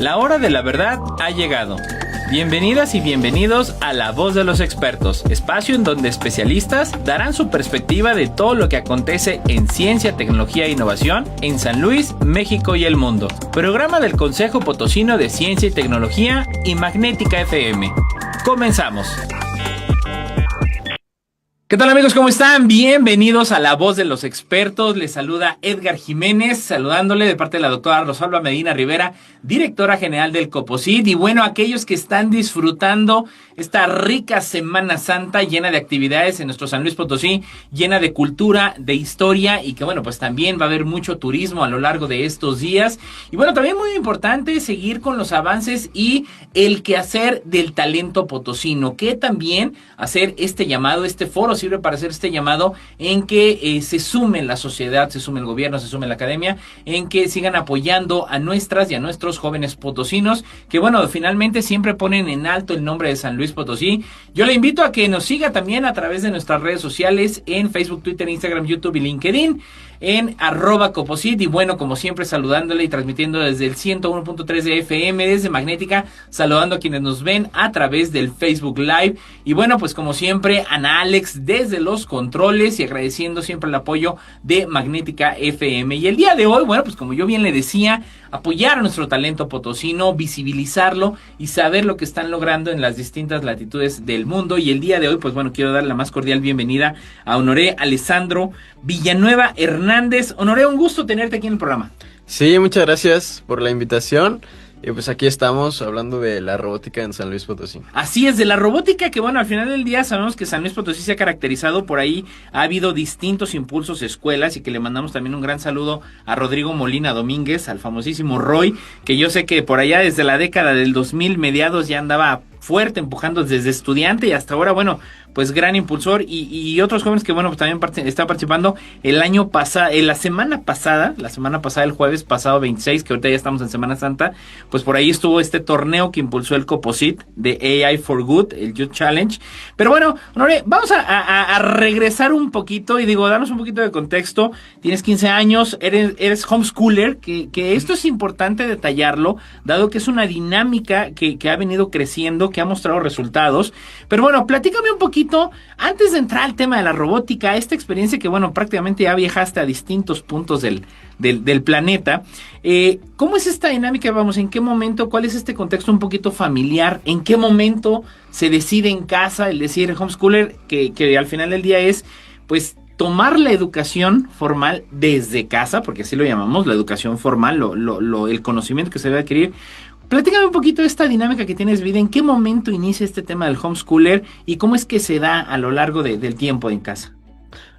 La hora de la verdad ha llegado. Bienvenidas y bienvenidos a La Voz de los Expertos, espacio en donde especialistas darán su perspectiva de todo lo que acontece en ciencia, tecnología e innovación en San Luis, México y el mundo. Programa del Consejo Potosino de Ciencia y Tecnología y Magnética FM. Comenzamos. ¿Qué tal, amigos? ¿Cómo están? Bienvenidos a La Voz de los Expertos. Les saluda Edgar Jiménez, saludándole de parte de la doctora Rosalba Medina Rivera, directora general del COPOSIT. Y bueno, aquellos que están disfrutando esta rica Semana Santa llena de actividades en nuestro San Luis Potosí, llena de cultura, de historia, y que bueno, pues también va a haber mucho turismo a lo largo de estos días. Y bueno, también muy importante seguir con los avances y el quehacer del talento potosino, que también hacer este llamado, este foro sirve para hacer este llamado en que se sume la sociedad, se sume el gobierno, se sume la academia, en que sigan apoyando a nuestras y a nuestros jóvenes potosinos, que bueno, finalmente siempre ponen en alto el nombre de San Luis Potosí. Yo le invito a que nos siga también a través de nuestras redes sociales en Facebook, Twitter, Instagram, YouTube y LinkedIn, en @Coposit. Y bueno, como siempre, saludándole y transmitiendo desde el 101.3 de FM, desde Magnética, saludando a quienes nos ven a través del Facebook Live. Y bueno, pues como siempre, Ana Alex desde los controles y agradeciendo siempre el apoyo de Magnética FM. Y el día de hoy, bueno, pues como yo bien le decía, apoyar a nuestro talento potosino, visibilizarlo y saber lo que están logrando en las distintas latitudes del mundo. Y el día de hoy, pues bueno, quiero darle la más cordial bienvenida a Honoré Alessandro Villanueva Hernández. Honoré, un gusto tenerte aquí en el programa. Sí, muchas gracias por la invitación. Y pues aquí estamos hablando de la robótica en San Luis Potosí. Así es, de la robótica que bueno, al final del día sabemos que San Luis Potosí se ha caracterizado por ahí, ha habido distintos impulsos, escuelas, y que le mandamos también un gran saludo a Rodrigo Molina Domínguez, al famosísimo Roy, que yo sé que por allá desde la década del 2000 mediados ya andaba fuerte empujando desde estudiante y hasta ahora, bueno, pues gran impulsor, y otros jóvenes que bueno, pues también están participando el año pasado, la semana pasada, el jueves pasado 26, que ahorita ya estamos en Semana Santa, pues por ahí estuvo este torneo que impulsó el COPOSIT de AI for Good, el Youth Challenge. Pero bueno, Honoré, vamos a regresar un poquito y digo, danos un poquito de contexto. Tienes 15 años, eres homeschooler, que esto es importante detallarlo, dado que es una dinámica que ha venido creciendo, que ha mostrado resultados. Pero bueno, platícame un poquito, antes de entrar al tema de la robótica, esta experiencia que bueno, prácticamente ya viajaste a distintos puntos del planeta. ¿Cómo es esta dinámica? Vamos, ¿en qué momento? ¿Cuál es este contexto un poquito familiar? ¿En qué momento se decide en casa el decir homeschooler, que al final del día es, pues, tomar la educación formal desde casa, porque así lo llamamos, la educación formal, el conocimiento que se debe adquirir? Platícame un poquito de esta dinámica que tienes vida, ¿en qué momento inicia este tema del homeschooler y cómo es que se da a lo largo del tiempo en casa?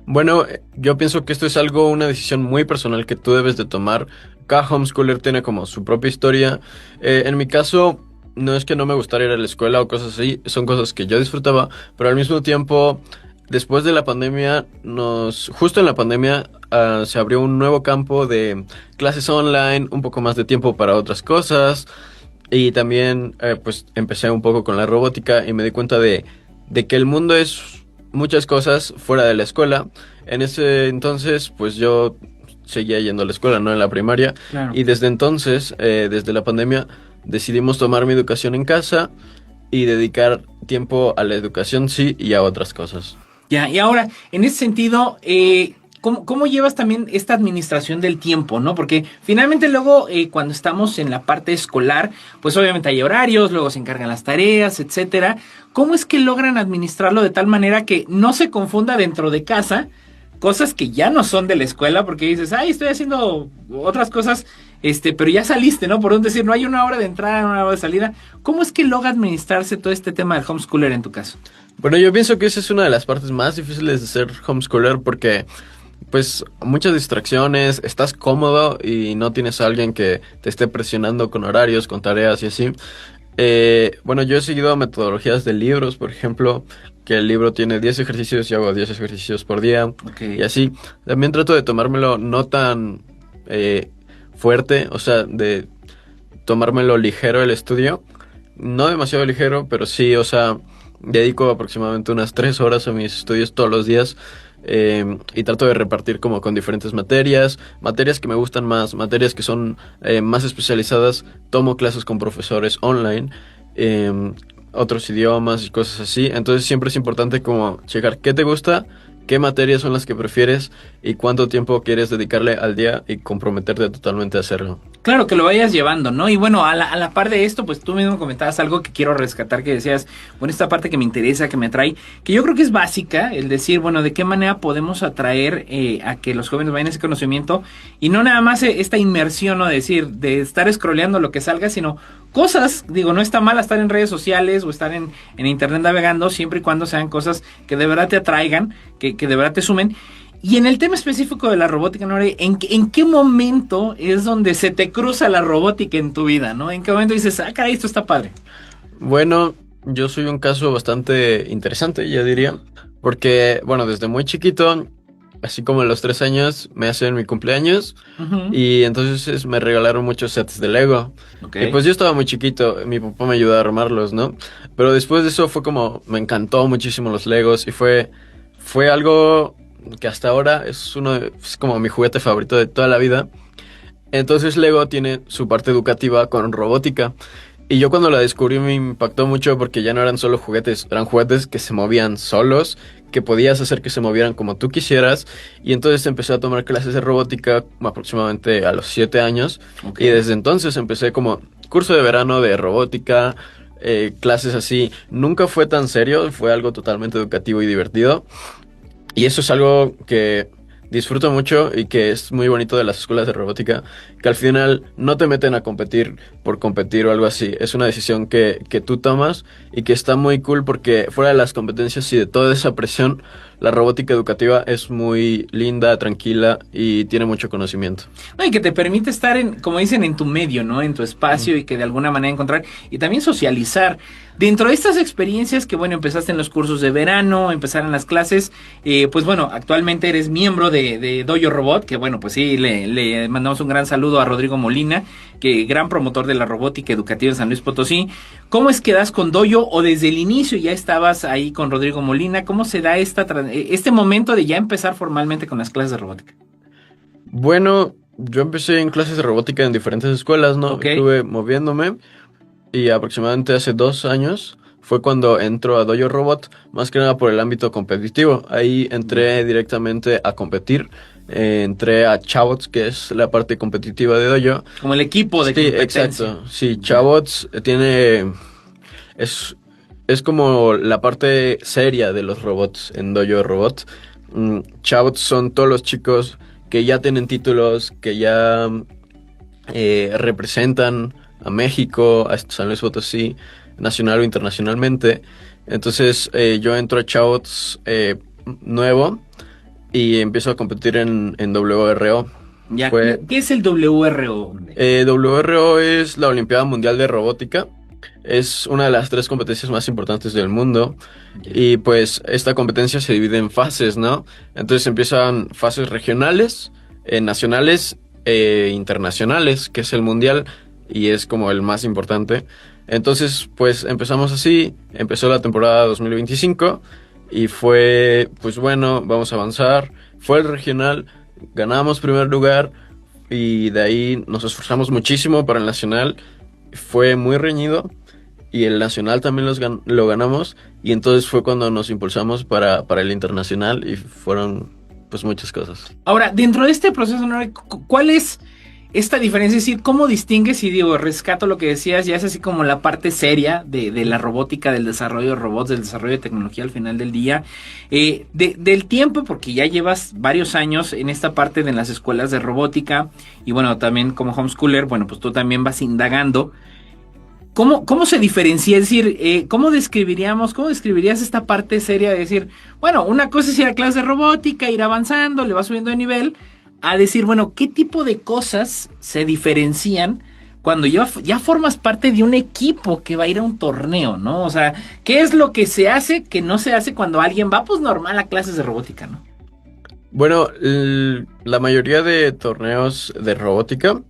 Bueno, yo pienso que esto es una decisión muy personal que tú debes de tomar. Cada homeschooler tiene como su propia historia. En mi caso, no es que no me gustara ir a la escuela o cosas así, son cosas que yo disfrutaba, pero al mismo tiempo, después de la pandemia, justo en la pandemia, se abrió un nuevo campo de clases online, un poco más de tiempo para otras cosas. Y también pues empecé un poco con la robótica y me di cuenta de que el mundo es muchas cosas fuera de la escuela. En ese entonces pues yo seguía yendo a la escuela, no en la primaria. Claro. Y desde entonces, desde la pandemia, decidimos tomar mi educación en casa y dedicar tiempo a la educación, sí, y a otras cosas. Ya, y ahora, en ese sentido, ¿Cómo llevas también esta administración del tiempo, no? Porque finalmente luego cuando estamos en la parte escolar, pues obviamente hay horarios, luego se encargan las tareas, etcétera. ¿Cómo es que logran administrarlo de tal manera que no se confunda dentro de casa cosas que ya no son de la escuela? Porque dices, ay, estoy haciendo otras cosas, pero ya saliste, ¿no? Por decir, no hay una hora de entrada, una hora de salida. ¿Cómo es que logra administrarse todo este tema del homeschooler en tu caso? Bueno, yo pienso que esa es una de las partes más difíciles de ser homeschooler porque pues muchas distracciones, estás cómodo y no tienes a alguien que te esté presionando con horarios, con tareas y así. Bueno, yo he seguido metodologías de libros, por ejemplo, que el libro tiene 10 ejercicios y hago 10 ejercicios por día. Okay. Y así. También trato de tomármelo no tan fuerte, o sea, de tomármelo ligero el estudio. No demasiado ligero, pero sí, o sea, dedico aproximadamente unas 3 horas a mis estudios todos los días. y trato de repartir como con diferentes materias, materias que me gustan más, materias que son más especializadas, tomo clases con profesores online, otros idiomas y cosas así. Entonces siempre es importante como checar qué te gusta, qué materias son las que prefieres y cuánto tiempo quieres dedicarle al día y comprometerte totalmente a hacerlo. Claro, que lo vayas llevando, ¿no? Y bueno, a la par de esto, pues tú mismo comentabas algo que quiero rescatar, que decías, bueno, esta parte que me interesa, que me atrae, que yo creo que es básica, el decir, bueno, de qué manera podemos atraer a que los jóvenes vayan ese conocimiento y no nada más esta inmersión, ¿no? De decir, de estar scrolleando lo que salga, sino cosas, digo, no está mal estar en redes sociales o estar en internet navegando, siempre y cuando sean cosas que de verdad te atraigan, que de verdad te sumen. Y en el tema específico de la robótica, ¿no? ¿En qué momento es donde se te cruza la robótica en tu vida, ¿no? ¿En qué momento dices, ah, caray, esto está padre? Bueno, yo soy un caso bastante interesante, yo diría, porque, bueno, desde muy chiquito, así como a los 3 años, me hacen mi cumpleaños Ujú. y entonces me regalaron muchos sets de Lego. Ok. Y pues yo estaba muy chiquito, mi papá me ayudó a armarlos, ¿no? Pero después de eso fue como, me encantó muchísimo los Legos y fue algo que hasta ahora es como mi juguete favorito de toda la vida. Entonces Lego tiene su parte educativa con robótica. Y yo cuando la descubrí me impactó mucho porque ya no eran solo juguetes, eran juguetes que se movían solos, que podías hacer que se movieran como tú quisieras. Y entonces empecé a tomar clases de robótica aproximadamente a los 7 años. Ok. Y desde entonces empecé como curso de verano de robótica, clases así. Nunca fue tan serio, fue algo totalmente educativo y divertido. Y eso es algo que disfruto mucho y que es muy bonito de las escuelas de robótica, que al final no te meten a competir por competir o algo así. Es una decisión que tú tomas y que está muy cool porque fuera de las competencias y de toda esa presión, la robótica educativa es muy linda, tranquila y tiene mucho conocimiento. No, y que te permite estar en, como dicen, en tu medio, ¿no? En tu espacio Mm. y que de alguna manera encontrar y también socializar. Dentro de estas experiencias que, bueno, empezaste en los cursos de verano, empezaron las clases, pues bueno, actualmente eres miembro de Dojo Robot, que bueno, pues sí, le mandamos un gran saludo a Rodrigo Molina, que gran promotor de la robótica educativa en San Luis Potosí. ¿Cómo es que das con Dojo o desde el inicio ya estabas ahí con Rodrigo Molina? ¿Cómo se da este momento de ya empezar formalmente con las clases de robótica? Bueno, yo empecé en clases de robótica en diferentes escuelas, ¿no? Ok. Estuve moviéndome. Y aproximadamente hace 2 años fue cuando entro a Dojo Robot, más que nada por el ámbito competitivo. Ahí entré directamente a competir. Entré a Chabots, que es la parte competitiva de Dojo. Como el equipo de Sí, competencia. exacto. Sí, Chabots tiene... Es, es como la parte seria de los robots en Dojo Robot. Chabots son todos los chicos que ya tienen títulos, que ya representan a México, a San Luis Potosí, nacional o internacionalmente. Entonces yo entro a Chabots nuevo y empiezo a competir en WRO. Ya, Fue, ¿qué es el WRO? WRO es la Olimpiada Mundial de Robótica. Es una de las 3 competencias más importantes del mundo. Ya. Y pues esta competencia se divide en fases, ¿no? Entonces empiezan fases regionales, nacionales e internacionales, que es el mundial y es como el más importante. Entonces, pues empezamos así, empezó la temporada 2025 y fue, pues bueno, vamos a avanzar. Fue el regional, ganamos primer lugar y de ahí nos esforzamos muchísimo para el nacional. Fue muy reñido y el nacional también lo ganamos y entonces fue cuando nos impulsamos para el internacional y fueron pues muchas cosas. Ahora, dentro de este proceso, ¿no? ¿Cuál es esta diferencia? Es decir, ¿cómo distingues? Y digo, rescato lo que decías, ya es así como la parte seria de la robótica, del desarrollo de robots, del desarrollo de tecnología al final del día, del tiempo, porque ya llevas varios años en esta parte de las escuelas de robótica, y bueno, también como homeschooler, bueno, pues tú también vas indagando. ¿Cómo se diferencia? Es decir, cómo describirías esta parte seria de decir, bueno, una cosa es ir a clase de robótica, ir avanzando, le vas subiendo de nivel, a decir, bueno, ¿qué tipo de cosas se diferencian cuando ya formas parte de un equipo que va a ir a un torneo, ¿no? O sea, ¿qué es lo que se hace que no se hace cuando alguien va, pues normal a clases de robótica, ¿no? Bueno, la mayoría de torneos de robótica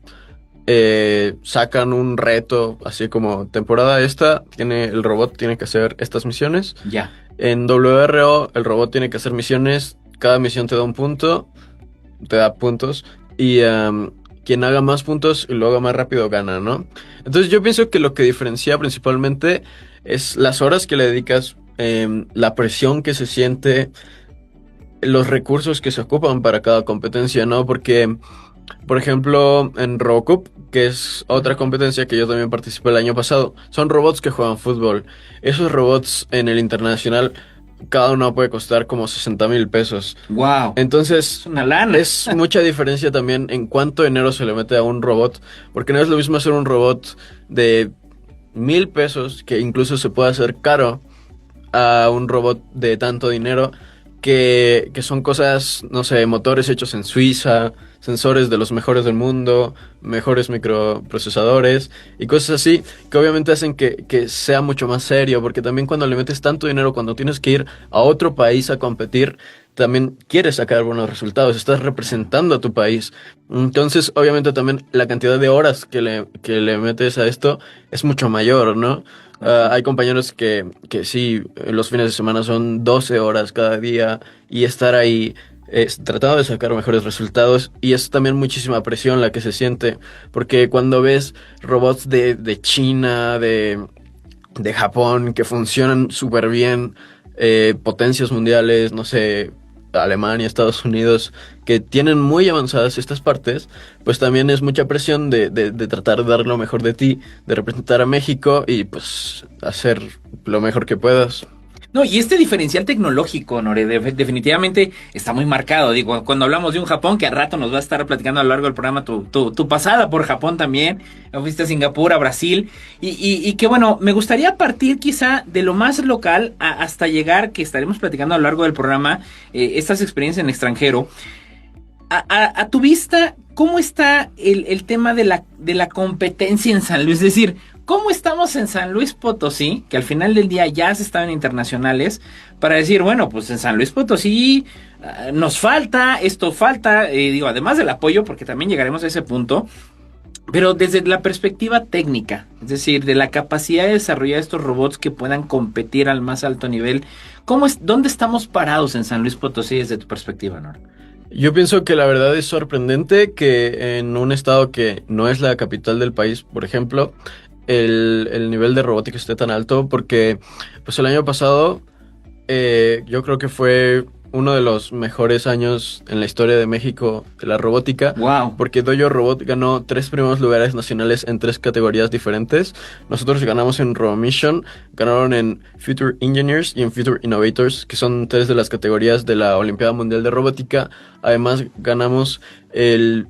sacan un reto, así como temporada esta, el robot tiene que hacer estas misiones. Ya. En WRO el robot tiene que hacer misiones cada misión te da un punto, te da puntos, y quien haga más puntos y lo haga más rápido gana, ¿no? Entonces yo pienso que lo que diferencia principalmente es las horas que le dedicas, la presión que se siente, los recursos que se ocupan para cada competencia, ¿no? Porque, por ejemplo, en Robocup, que es otra competencia que yo también participé el año pasado, son robots que juegan fútbol. Esos robots en el internacional, cada uno puede costar como 60,000 pesos. Wow. Entonces, Es una lana. es mucha diferencia también en cuánto dinero se le mete a un robot, porque no es lo mismo hacer un robot de 1,000 pesos, que incluso se puede hacer caro, a un robot de tanto dinero, que son cosas, no sé, motores hechos en Suiza, sensores de los mejores del mundo, mejores microprocesadores y cosas así, que obviamente hacen que sea mucho más serio, porque también cuando le metes tanto dinero, cuando tienes que ir a otro país a competir, también quieres sacar buenos resultados, estás representando a tu país. Entonces, obviamente también la cantidad de horas que le metes a esto es mucho mayor, ¿no? Hay compañeros que sí, los fines de semana son 12 horas cada día y estar ahí tratando de sacar mejores resultados, y es también muchísima presión la que se siente, porque cuando ves robots de China, de Japón, que funcionan súper bien, potencias mundiales, no sé, Alemania, Estados Unidos, que tienen muy avanzadas estas partes, pues también es mucha presión de tratar de dar lo mejor de ti, de representar a México y pues hacer lo mejor que puedas. No, y este diferencial tecnológico, Nore, definitivamente está muy marcado. Digo, cuando hablamos de un Japón, que al rato nos va a estar platicando a lo largo del programa tu pasada por Japón también, fuiste a Singapur, a Brasil, y que bueno, me gustaría partir quizá de lo más local hasta llegar, que estaremos platicando a lo largo del programa, estas experiencias en el extranjero. A tu vista, ¿cómo está el tema de la competencia en San Luis? Es decir, ¿cómo estamos en San Luis Potosí? Que al final del día ya se estaban internacionales, para decir, bueno, pues en San Luis Potosí nos falta, esto falta, digo, además del apoyo, porque también llegaremos a ese punto, pero desde la perspectiva técnica, es decir, de la capacidad de desarrollar estos robots que puedan competir al más alto nivel, ¿dónde estamos parados en San Luis Potosí desde tu perspectiva, Nora? Yo pienso que la verdad es sorprendente que en un estado que no es la capital del país, por ejemplo, el nivel de robótica esté tan alto, porque pues el año pasado yo creo que fue uno de los mejores años en la historia de México de la robótica. Wow. Porque Dojo Robot ganó 3 primeros lugares nacionales en 3 categorías diferentes. Nosotros ganamos en RoboMission, ganaron en Future Engineers y en Future Innovators, que son 3 de las categorías de la Olimpiada Mundial de Robótica. Además ganamos el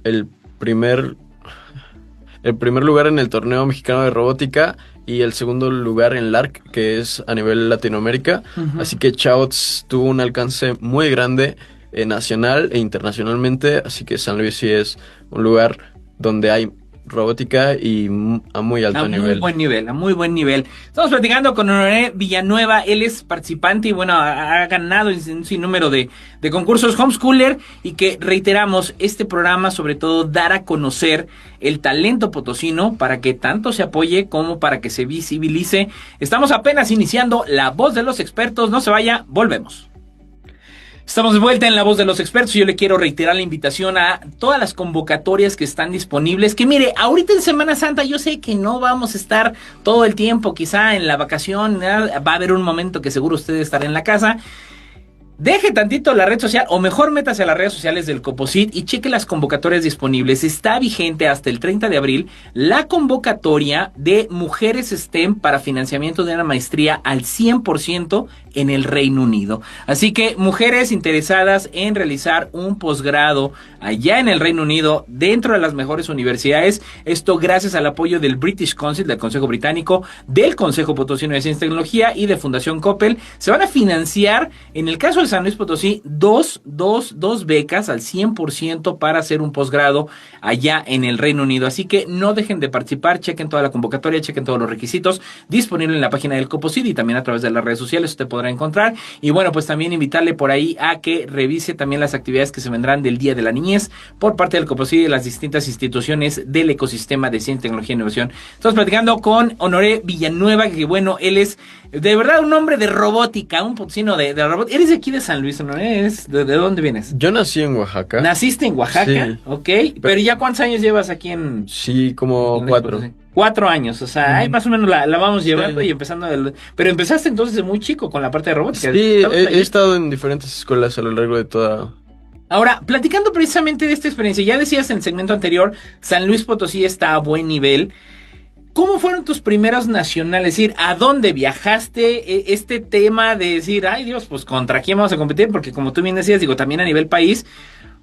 primer lugar en el Torneo Mexicano de Robótica y el segundo lugar en LARC, que es a nivel Latinoamérica. Uh-huh. Así que Chaots tuvo un alcance muy grande nacional e internacionalmente, así que San Luis sí es un lugar donde hay robótica y a muy alto nivel. A muy buen nivel. Estamos platicando con Honoré Villanueva, él es participante y bueno, ha ganado un sinnúmero de concursos homeschooler, y que reiteramos, este programa sobre todo dar a conocer el talento potosino para que tanto se apoye como para que se visibilice. Estamos apenas iniciando La Voz de los Expertos, no se vaya, volvemos. Estamos de vuelta en La Voz de los Expertos y yo le quiero reiterar la invitación a todas las convocatorias que están disponibles, que mire, ahorita en Semana Santa yo sé que no vamos a estar todo el tiempo, quizá en la vacación, va a haber un momento que seguro usted estará en la casa. Deje tantito la red social, o mejor métase a las redes sociales del Coposit y cheque las convocatorias disponibles. Está vigente hasta el 30 de abril la convocatoria de mujeres STEM para financiamiento de una maestría al 100% en el Reino Unido. Así que mujeres interesadas en realizar un posgrado allá en el Reino Unido, dentro de las mejores universidades, esto gracias al apoyo del British Council, del Consejo Británico, del Consejo Potosino de Ciencia y Tecnología y de Fundación Coppel, se van a financiar, en el caso de San Luis Potosí, dos becas al 100% para hacer un posgrado allá en el Reino Unido. Así que no dejen de participar, chequen toda la convocatoria, chequen todos los requisitos, disponible en la página del Coposit y también a través de las redes sociales usted podrá encontrar. Y bueno, pues también invitarle por ahí a que revise también las actividades que se vendrán del Día de la Niñez por parte del Coposit y de las distintas instituciones del ecosistema de ciencia, tecnología e innovación. Estamos platicando con Honoré Villanueva, que bueno, él es de verdad un hombre de robótica, un potosino de robot. ¿Eres de aquí de San Luis, ¿no? ¿De dónde vienes? Yo nací en Oaxaca. ¿Naciste en Oaxaca? Sí. Ok. Pero ¿ya cuántos años llevas aquí en...? Sí, como en 4. México? 4 años, o sea, ahí más o menos la vamos llevando Sí. y empezando. Pero empezaste entonces de muy chico con la parte de robótica. Sí, ¿Estabas he ahí? estado en diferentes escuelas a lo largo de toda... Ahora, platicando precisamente de esta experiencia, ya decías en el segmento anterior, San Luis Potosí está a buen nivel. ¿Cómo fueron tus primeros nacionales? Es decir, ¿a dónde viajaste? Este tema de decir, ay Dios, pues ¿contra quién vamos a competir? Porque como tú bien decías, digo, también a nivel país,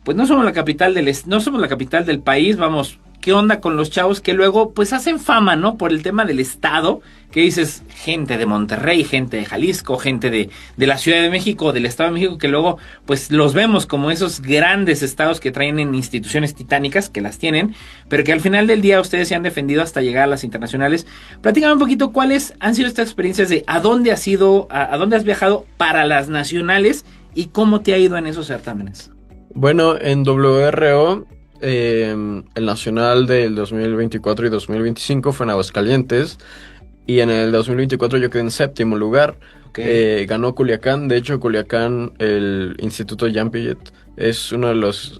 pues no somos la capital no somos la capital del país, vamos, ¿qué onda con los chavos que luego pues hacen fama, ¿no? Por el tema del estado, que dices, gente de Monterrey, gente de Jalisco, gente de la Ciudad de México, del Estado de México, que luego pues los vemos como esos grandes estados que traen en instituciones titánicas, que las tienen, pero que al final del día ustedes se han defendido hasta llegar a las internacionales. Platícame un poquito cuáles han sido estas experiencias de a dónde has ido, a dónde has viajado para las nacionales y cómo te ha ido en esos certámenes. Bueno, en WRO, el nacional del 2024 y 2025 fue en Aguascalientes. Y en el 2024 yo quedé en 7º lugar. Okay. Ganó Culiacán. De hecho, Culiacán, el Instituto Jean Piaget, es uno de los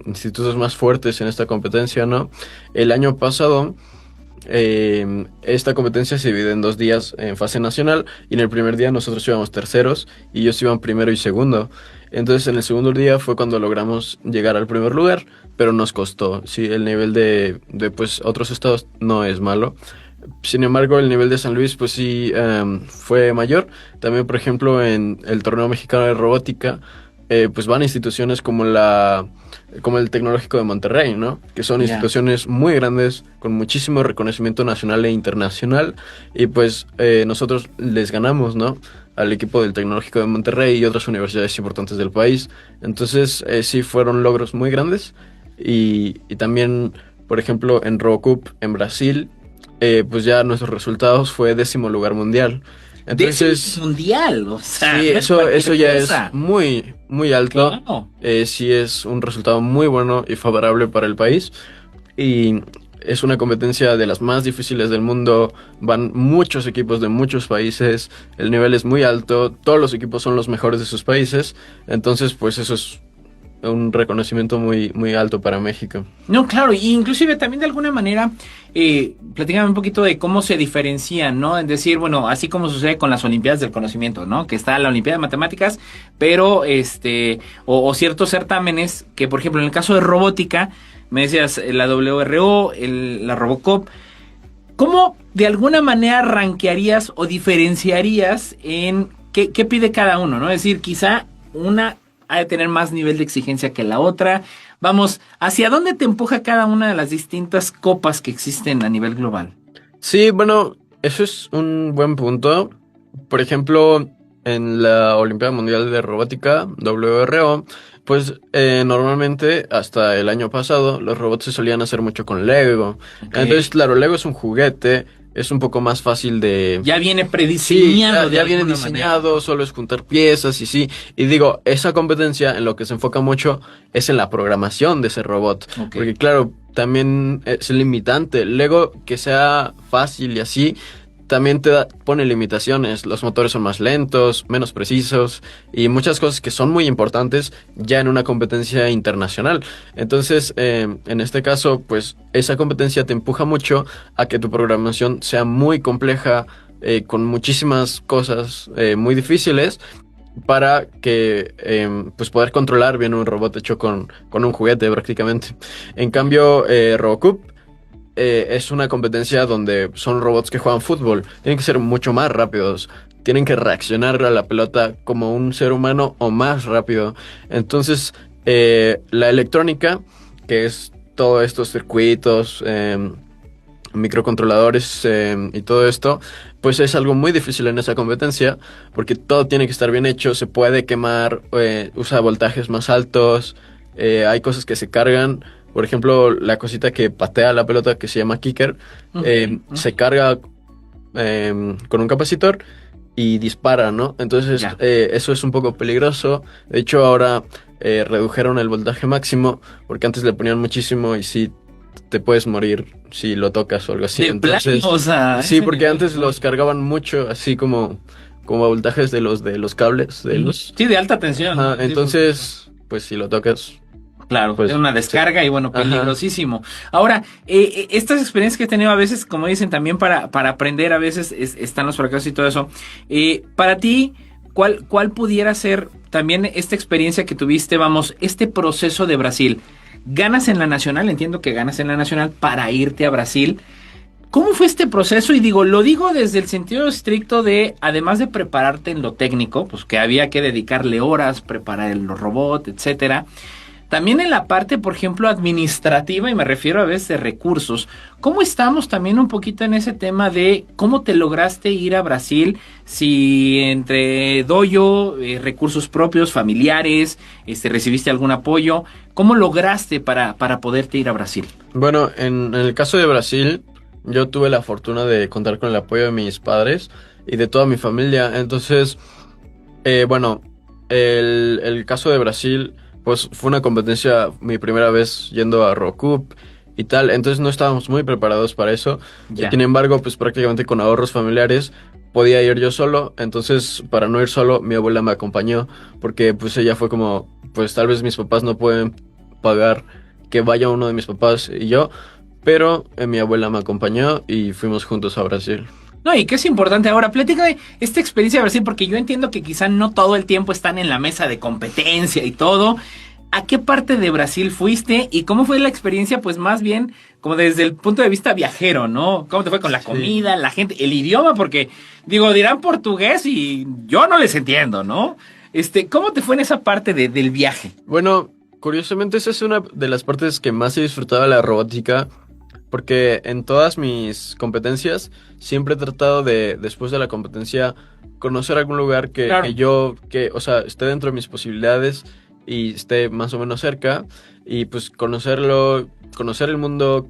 institutos más fuertes en esta competencia, ¿no? El año pasado, esta competencia se divide en 2 días en fase nacional. Y en el primer día nosotros íbamos terceros y ellos iban primero y segundo. Entonces en el segundo día fue cuando logramos llegar al primer lugar, pero nos costó. Sí, el nivel de pues otros estados no es malo. Sin embargo, el nivel de San Luis pues sí fue mayor. También, por ejemplo, en el torneo mexicano de robótica, pues van instituciones como el Tecnológico de Monterrey, ¿no? Que son instituciones muy grandes, con muchísimo reconocimiento nacional e internacional. Y pues nosotros les ganamos, ¿no? Al equipo del Tecnológico de Monterrey y otras universidades importantes del país. Entonces, sí fueron logros muy grandes. Y también, por ejemplo, en RoboCup, en Brasil, pues ya nuestros resultados fue 10º lugar mundial. Entonces, 10º mundial, o sea, sí, no es eso ya es cosa. muy, muy alto. Claro. Sí es un resultado muy bueno y favorable para el país. Y es una competencia de las más difíciles del mundo. Van muchos equipos de muchos países. El nivel es muy alto. Todos los equipos son los mejores de sus países. Entonces, pues eso es un reconocimiento muy, muy alto para México. No, claro, y inclusive también de alguna manera, platícame un poquito de cómo se diferencian, ¿no? Es decir, bueno, así como sucede con las Olimpiadas del Conocimiento, ¿no? Que está la Olimpiada de Matemáticas, pero o ciertos certámenes que, por ejemplo, en el caso de robótica, me decías la WRO, la Robocop, ¿cómo de alguna manera rankearías o diferenciarías en qué pide cada uno, ¿no? Es decir, quizá una ha de tener más nivel de exigencia que la otra. Vamos, ¿hacia dónde te empuja cada una de las distintas copas que existen a nivel global? Sí, bueno, eso es un buen punto. Por ejemplo, en la Olimpiada Mundial de Robótica, WRO, pues normalmente hasta el año pasado los robots se solían hacer mucho con Lego. Okay. Entonces, claro, Lego es un juguete, es un poco más fácil de... Ya viene prediseñado. Sí, ya viene diseñado, manera. Solo es juntar piezas y sí. Y digo, esa competencia en lo que se enfoca mucho es en la programación de ese robot. Okay. Porque claro, también es limitante. Lego, que sea fácil y así, también pone limitaciones. Los motores son más lentos, menos precisos y muchas cosas que son muy importantes ya en una competencia internacional. Entonces, en este caso, pues esa competencia te empuja mucho a que tu programación sea muy compleja, con muchísimas cosas muy difíciles, para que pues poder controlar bien un robot hecho con un juguete prácticamente. En cambio, Robocup es una competencia donde son robots que juegan fútbol. Tienen que ser mucho más rápidos. Tienen que reaccionar a la pelota como un ser humano o más rápido. Entonces, la electrónica, que es todos estos circuitos, microcontroladores y todo esto, pues es algo muy difícil en esa competencia, porque todo tiene que estar bien hecho, se puede quemar, usa voltajes más altos, hay cosas que se cargan. Por ejemplo, la cosita que patea la pelota, que se llama kicker, se carga con un capacitor y dispara, ¿no? Entonces, eso es un poco peligroso. De hecho, ahora redujeron el voltaje máximo, porque antes le ponían muchísimo y sí te puedes morir si lo tocas o algo así. Entonces, sí, porque antes los cargaban mucho, así como como voltajes de los cables, de luz. Sí, de alta tensión. Ajá, Sí, entonces, pues si lo tocas, claro, pues es una sí. descarga y bueno, Ajá. peligrosísimo. Ahora, estas experiencias que he tenido a veces, como dicen, también para aprender, a veces están los fracasos y todo eso. Para ti, ¿cuál pudiera ser también esta experiencia que tuviste, vamos, este proceso de Brasil? Ganas en la Nacional, entiendo que ganas en la Nacional para irte a Brasil. ¿Cómo fue este proceso? Y lo digo desde el sentido estricto de, además de prepararte en lo técnico, pues que había que dedicarle horas, preparar los robots, etcétera. También en la parte, por ejemplo, administrativa, y me refiero a veces de recursos. ¿Cómo estamos también un poquito en ese tema de cómo te lograste ir a Brasil? Si entre doyo, recursos propios, familiares, recibiste algún apoyo. ¿Cómo lograste para poderte ir a Brasil? Bueno, en el caso de Brasil, yo tuve la fortuna de contar con el apoyo de mis padres y de toda mi familia. Entonces, bueno, el caso de Brasil, pues fue una competencia, mi primera vez yendo a Rocup y tal. Entonces no estábamos muy preparados para eso. Ya. Sin embargo, pues prácticamente con ahorros familiares podía ir yo solo. Entonces, para no ir solo, mi abuela me acompañó porque pues ella fue como, pues tal vez mis papás no pueden pagar que vaya uno de mis papás y yo. Pero mi abuela me acompañó y fuimos juntos a Brasil. No, y que es importante ahora, platícame esta experiencia de Brasil, porque yo entiendo que quizá no todo el tiempo están en la mesa de competencia y todo. ¿A qué parte de Brasil fuiste y cómo fue la experiencia? Pues más bien como desde el punto de vista viajero, ¿no? ¿Cómo te fue con la comida, la gente, el idioma? Porque, digo, dirán portugués y yo no les entiendo, ¿no? ¿Cómo te fue en esa parte del viaje? Bueno, curiosamente esa es una de las partes que más he disfrutado de la robótica, porque en todas mis competencias siempre he tratado de, después de la competencia, conocer algún lugar Claro. o sea, esté dentro de mis posibilidades y esté más o menos cerca, y pues conocerlo, conocer el mundo,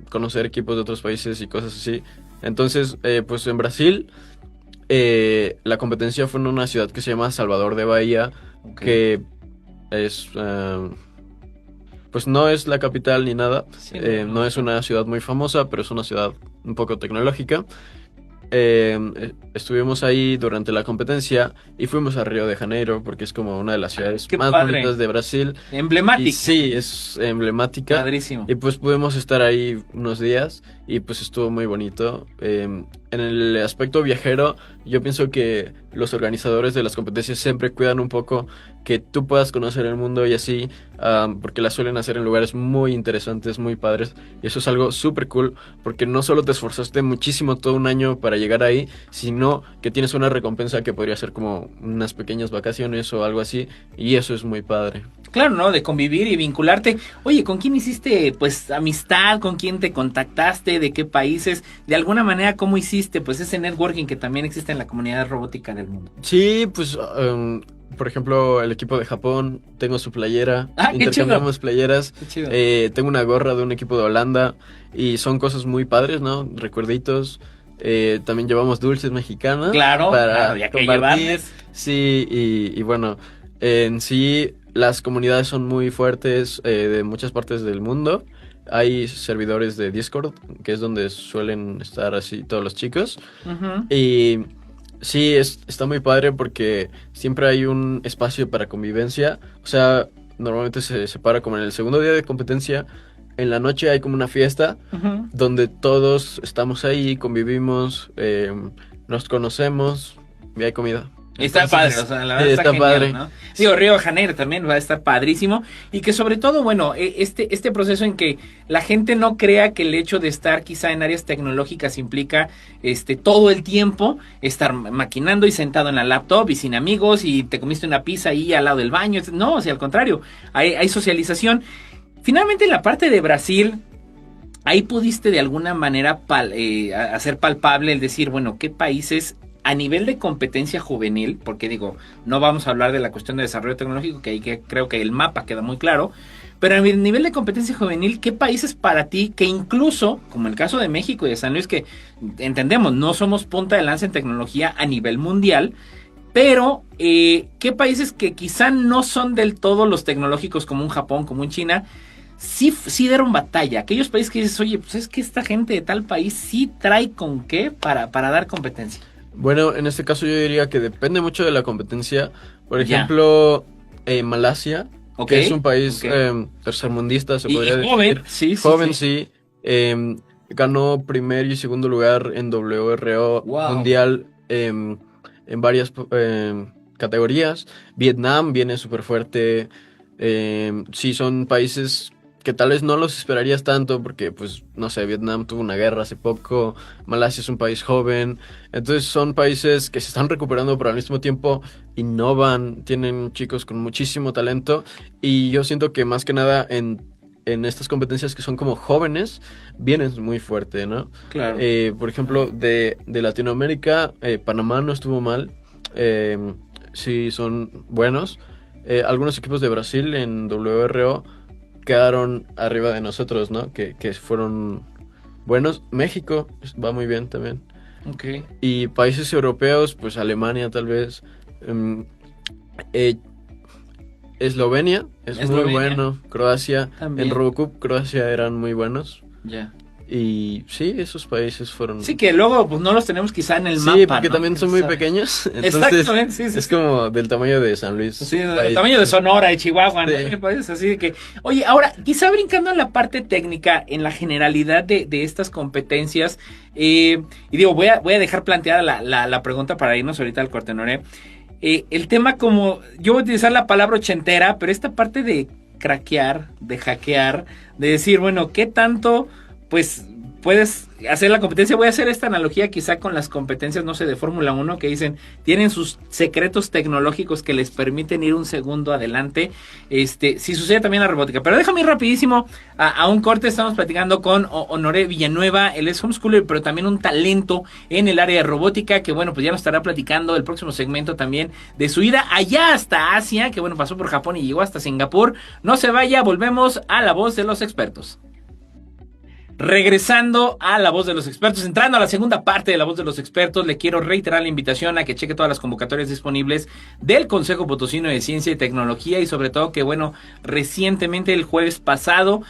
conocer equipos de otros países y cosas así. Entonces, pues en Brasil, la competencia fue en una ciudad que se llama Salvador de Bahía, Ok. que es... pues no es la capital ni nada, Sí, no es una ciudad muy famosa, pero es una ciudad un poco tecnológica. Estuvimos ahí durante la competencia y fuimos a Río de Janeiro porque es como una de las ciudades Qué más padre. bonitas de Brasil. Y Emblemática. sí, es emblemática. Padrísimo. Y pues pudimos estar ahí unos días y pues estuvo muy bonito. En el aspecto viajero, yo pienso que los organizadores de las competencias siempre cuidan un poco que tú puedas conocer el mundo y así, porque las suelen hacer en lugares muy interesantes, muy padres. Y eso es algo súper cool, porque no solo te esforzaste muchísimo todo un año para llegar ahí, sino que tienes una recompensa que podría ser como unas pequeñas vacaciones o algo así, y eso es muy padre. Claro, ¿no? De convivir y vincularte. Oye, ¿con quién hiciste, pues, amistad? ¿Con quién te contactaste? ¿De qué países? De alguna manera, ¿cómo hiciste, pues, ese networking que también existe en la comunidad robótica del mundo? Sí, pues, por ejemplo, el equipo de Japón, tengo su playera, ¡Ah, qué chido! intercambiamos playeras, Qué chido. tengo una gorra de un equipo de Holanda, y son cosas muy padres, ¿no? Recuerditos. También llevamos dulces mexicanas Claro, para ya que compartir. llevarles. Sí, y bueno, en sí las comunidades son muy fuertes, de muchas partes del mundo. Hay servidores de Discord, que es donde suelen estar así todos los chicos. Ujú. Y sí, está muy padre porque siempre hay un espacio para convivencia. O sea, normalmente se separa como en el segundo día de competencia. En la noche hay como una fiesta Ujú. donde todos estamos ahí, convivimos, nos conocemos y hay comida. Está Entonces, padre, o sea, la sí, verdad está genial, padre. ¿no? Digo, Río de Janeiro también va a estar padrísimo y que sobre todo, bueno, este proceso en que la gente no crea que el hecho de estar quizá en áreas tecnológicas implica todo el tiempo estar maquinando y sentado en la laptop y sin amigos y te comiste una pizza ahí al lado del baño. No, o sea, al contrario, hay socialización. Finalmente, en la parte de Brasil, ahí pudiste de alguna manera hacer palpable el decir, bueno, qué países a nivel de competencia juvenil, porque digo, no vamos a hablar de la cuestión de desarrollo tecnológico, que ahí creo que el mapa queda muy claro, pero a nivel de competencia juvenil, ¿qué países para ti que incluso, como el caso de México y de San Luis, que entendemos, no somos punta de lanza en tecnología a nivel mundial, pero qué países que quizá no son del todo los tecnológicos como un Japón, como un China, sí dieron batalla? Aquellos países que dices, oye, pues es que esta gente de tal país sí trae con qué para dar competencia. Bueno, en este caso yo diría que depende mucho de la competencia. Por Ya. ejemplo, Malasia, Ok, que es un país ok. tercermundista, se Y podría joven, decir. sí, sí, Joven, sí. sí. Ganó primer y segundo lugar en WRO Wow. mundial en varias categorías. Vietnam viene súper fuerte. Sí, son países que tal vez no los esperarías tanto porque, pues, no sé, Vietnam tuvo una guerra hace poco. Malasia es un país joven. Entonces son países que se están recuperando, pero al mismo tiempo innovan, tienen chicos con muchísimo talento y yo siento que más que nada en estas competencias que son como jóvenes, vienen muy fuerte, ¿no? Claro. Por ejemplo, de Latinoamérica, Panamá no estuvo mal, eh, sí son buenos. Algunos equipos de Brasil en WRO quedaron arriba de nosotros, ¿no? Que fueron buenos. México va muy bien también. Ok. Y países europeos, pues Alemania tal vez. em, eh, Eslovenia es muy Eslovenia bueno. Croacia. En también. Robocup, Croacia eran muy buenos. Ya. Y sí, esos países Sí, fueron. que luego pues no los tenemos quizá en el Sí, mapa, porque ¿no? también ¿Quién son muy sabe? pequeños. Entonces, Exactamente, sí, sí, es sí. como del tamaño de San Luis. Sí, el País. tamaño de Sonora y Chihuahua, ¿no? Sí. Me parece así de que. Oye, ahora, quizá brincando en la parte técnica, en la generalidad de estas competencias, y digo, voy a dejar planteada la pregunta para irnos ahorita al corte, Noré. El tema como, yo voy a utilizar la palabra ochentera, pero esta parte de craquear, de hackear, de decir, bueno, ¿qué tanto, pues, puedes hacer la competencia? Voy a hacer esta analogía quizá con las competencias, no sé, de Fórmula Uno que dicen, tienen sus secretos tecnológicos que les permiten ir un segundo adelante. Si sucede también en la robótica. Pero déjame ir rapidísimo a un corte. Estamos platicando con Honoré Villanueva. Él es homeschooler, pero también un talento en el área de robótica, que bueno, pues ya nos estará platicando el próximo segmento también de su ida allá hasta Asia, que bueno, pasó por Japón y llegó hasta Singapur. No se vaya, volvemos a la voz de los expertos. Regresando a la voz de los expertos, entrando a la segunda parte de la voz de los expertos, le quiero reiterar la invitación a que cheque todas las convocatorias disponibles del Consejo Potosino de Ciencia y Tecnología y sobre todo que, bueno, recientemente el jueves pasado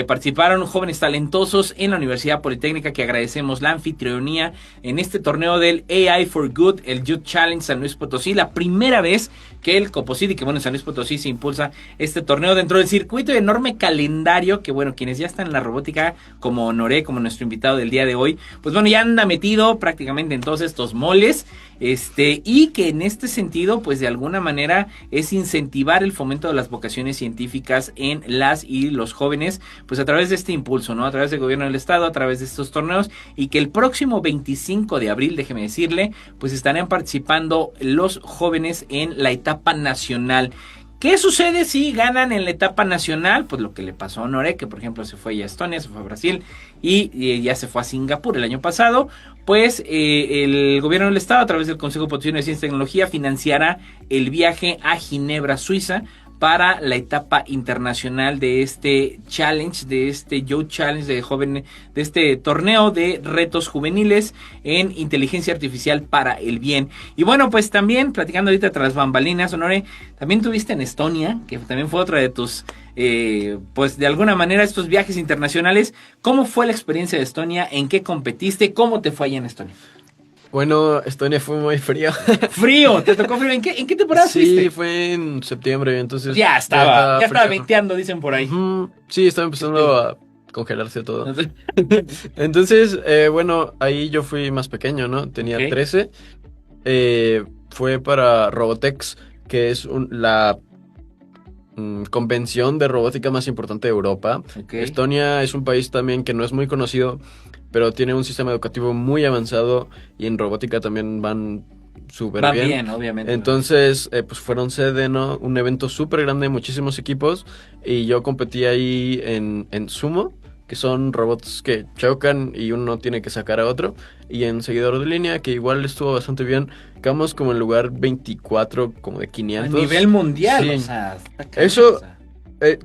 participaron jóvenes talentosos en la Universidad Politécnica, que agradecemos la anfitrionía en este torneo del AI for Good, el Youth Challenge San Luis Potosí, la primera vez que el Coposit y que bueno, en San Luis Potosí se impulsa este torneo dentro del circuito y enorme calendario que bueno, quienes ya están en la robótica como Honoré, como nuestro invitado del día de hoy, pues bueno, ya anda metido prácticamente en todos estos moles, y que en este sentido, pues de alguna manera es incentivar el fomento de las vocaciones científicas en las y los jóvenes, pues a través de este impulso, ¿no? A través del gobierno del estado, a través de estos torneos, y que el próximo 25 de abril, déjeme decirle, pues estarán participando los jóvenes en la etapa nacional. ¿Qué sucede si ganan en la etapa nacional? Pues lo que le pasó a Honoré, que por ejemplo se fue a Estonia, se fue a Brasil y ya se fue a Singapur el año pasado. Pues el gobierno del estado, a través del Consejo Potosino de Ciencia y Tecnología, financiará el viaje a Ginebra, Suiza, para la etapa internacional de este challenge, de este Youth Challenge de jóvenes, de este torneo de retos juveniles en inteligencia artificial para el bien. Y bueno, pues también platicando ahorita tras bambalinas, Honore, también tuviste en Estonia, que también fue otra de tus, pues de alguna manera estos viajes internacionales. ¿Cómo fue la experiencia de Estonia? ¿En qué competiste? ¿Cómo te fue allá en Estonia? Bueno, Estonia fue muy frío. Frío, te tocó frío. ¿En qué temporada Sí, fuiste? fue en septiembre, entonces Ya estaba, ya estaba fresco. venteando, dicen por ahí. Ujú, sí, estaba empezando a congelarse todo. Entonces, bueno, ahí yo fui más pequeño, ¿no? Tenía Ok, 13. Fue para Robotex, que es la convención de robótica más importante de Europa. ok. Estonia es un país también que no es muy conocido, pero tiene un sistema educativo muy avanzado y en robótica también van súper Van bien. bien, obviamente. Entonces, pues fueron sede, ¿no? Un evento súper grande, muchísimos equipos, y yo competí ahí en sumo, que son robots que chocan y uno tiene que sacar a otro, y en seguidor de línea, que igual estuvo bastante bien. Quedamos como en lugar 24, como de A 500. nivel mundial, Sí. o sea, está cañón, Eso, o sea.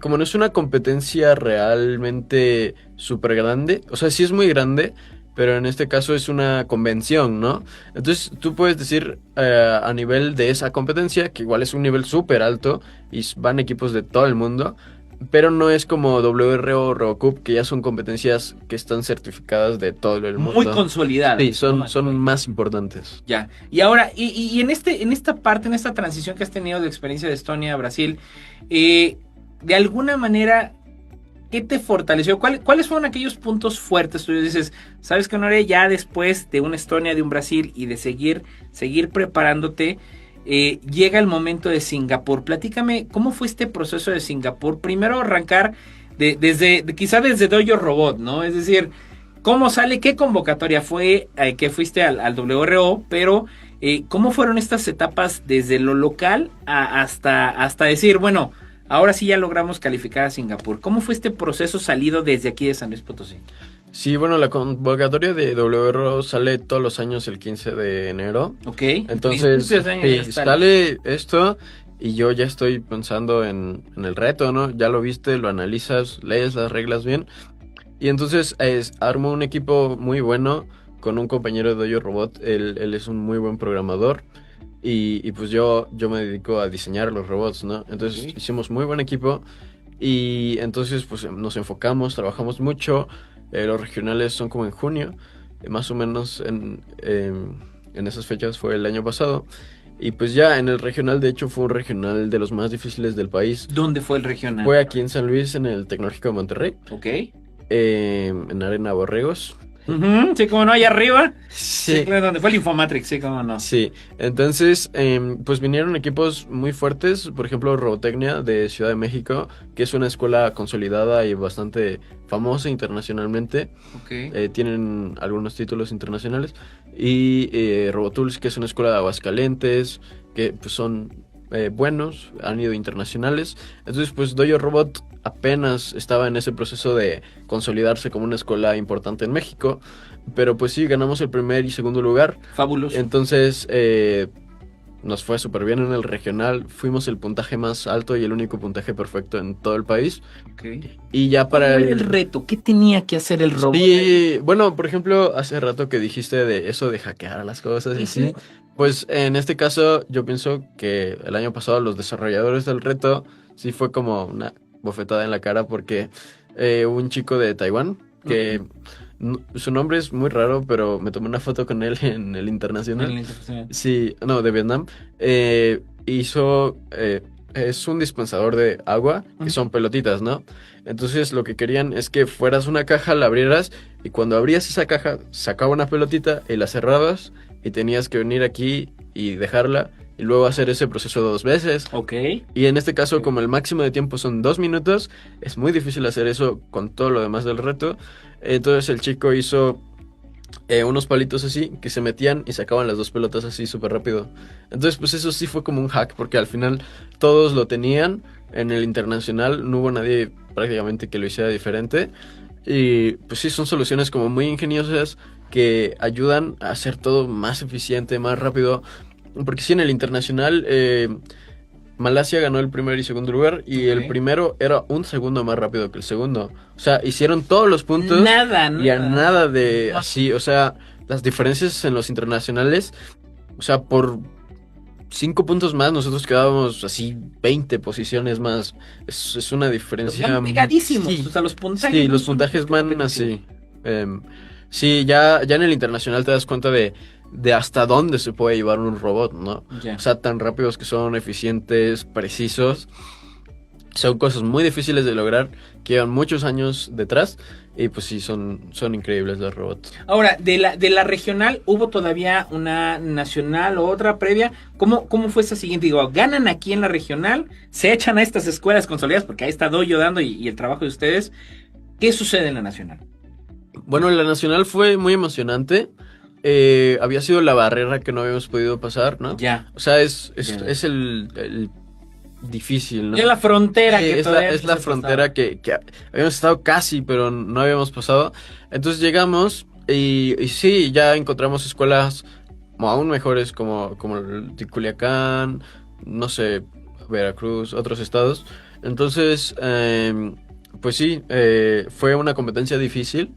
como no es una competencia realmente súper grande, o sea, sí es muy grande, pero en este caso es una convención, ¿no? Entonces tú puedes decir a nivel de esa competencia, que igual es un nivel súper alto y van equipos de todo el mundo, pero no es como WRO o RoboCup, que ya son competencias que están certificadas de todo el mundo. Muy consolidadas. Sí, son más importantes. Ya. Y ahora, y en esta parte, en esta transición que has tenido de experiencia de Estonia a Brasil, de alguna manera, ¿qué te fortaleció? ¿Cuáles fueron aquellos puntos fuertes tuyos? Dices, ¿sabes qué, Honoré? Ya después de una Estonia, de un Brasil y de seguir preparándote, llega el momento de Singapur. Platícame, ¿cómo fue este proceso de Singapur? Primero arrancar quizá desde Dojo Robot, ¿no? Es decir, ¿cómo sale? ¿Qué convocatoria fue que fuiste al WRO? Pero, ¿cómo fueron estas etapas desde lo local hasta decir, bueno, ahora sí ya logramos calificar a Singapur? ¿Cómo fue este proceso salido desde aquí de San Luis Potosí? Sí, bueno, la convocatoria de WRO sale todos los años el 15 de enero. Ok. Entonces, sale esto y yo ya estoy pensando en el reto, ¿no? Ya lo viste, lo analizas, lees las reglas bien. Y entonces armo un equipo muy bueno con un compañero de Dojo Robot. Él es un muy buen programador. Y pues yo me dedico a diseñar los robots, ¿no? Entonces hicimos muy buen equipo. Y entonces pues nos enfocamos, trabajamos mucho. Los regionales son como en junio, más o menos en esas fechas fue el año pasado. Y pues ya en el regional, de hecho, fue un regional de los más difíciles del país. ¿Dónde fue el regional? Fue aquí en San Luis, en el Tecnológico de Monterrey. Ok. En Arena Borregos. Sí, como no, allá arriba. Sí. Claro, donde fue el Infomatrix, sí, como no. Sí, entonces, pues vinieron equipos muy fuertes, por ejemplo, Robotecnia de Ciudad de México, que es una escuela consolidada y bastante famosa internacionalmente. Ok. Tienen algunos títulos internacionales. Y Robotools, que es una escuela de Aguascalientes, que pues son buenos, han ido internacionales. Entonces, pues Dojo Robot apenas estaba en ese proceso de consolidarse como una escuela importante en México, pero pues sí, ganamos el primer y segundo lugar. Fabuloso. Entonces, nos fue súper bien en el regional, fuimos el puntaje más alto y el único puntaje perfecto en todo el país. Okay. Y ya para el reto, ¿qué tenía que hacer el robot? Sí, bueno, por ejemplo, hace rato que dijiste de eso de hackear las cosas y sí. Pues en este caso yo pienso que el año pasado los desarrolladores del reto sí fue como una bofetada en la cara porque un chico de Taiwán que su nombre es muy raro, pero me tomé una foto con él en el internacional. Sí, no, de Vietnam. Es un dispensador de agua, que son pelotitas, ¿no? Entonces lo que querían es que fueras una caja, la abrieras y cuando abrías esa caja sacaba una pelotita y la cerrabas y tenías que venir aquí y dejarla y luego hacer ese proceso 2 veces. Ok. Y en este caso, como el máximo de tiempo son 2 minutos, es muy difícil hacer eso con todo lo demás del reto. Entonces el chico hizo unos palitos así que se metían y sacaban las 2 pelotas así súper rápido. Entonces pues eso sí fue como un hack porque al final todos lo tenían. En el internacional no hubo nadie prácticamente que lo hiciera diferente. Y pues sí, son soluciones como muy ingeniosas que ayudan a hacer todo más eficiente, más rápido. Porque sí, en el internacional Malasia ganó el primer y segundo lugar y el primero era un segundo más rápido que el segundo. O sea, hicieron todos los puntos y a nada de así. O sea, las diferencias en los internacionales, o sea, por 5 puntos más nosotros quedábamos así 20 posiciones más. Es una diferencia. Están pegadísimos. Sí, o sea, los puntajes. Sí, los puntajes van así. Sí, ya en el internacional te das cuenta de hasta dónde se puede llevar un robot, ¿no? Yeah. O sea, tan rápidos que son, eficientes, precisos. Son cosas muy difíciles de lograr, que llevan muchos años detrás. Y pues sí, son increíbles los robots. Ahora, de la regional, ¿hubo todavía una nacional o otra previa? ¿Cómo fue esa siguiente? Digo, ganan aquí en la regional, se echan a estas escuelas consolidadas, porque ahí está Dojo dando y el trabajo de ustedes. ¿Qué sucede en la nacional? Bueno, la nacional fue muy emocionante. Había sido la barrera que no habíamos podido pasar, ¿no? Ya. O sea, es el difícil, ¿no? Es la frontera que es la frontera que habíamos estado casi, pero no habíamos pasado. Entonces llegamos y sí, ya encontramos escuelas aún mejores como el de Culiacán, no sé, Veracruz, otros estados. Entonces, pues sí, fue una competencia difícil.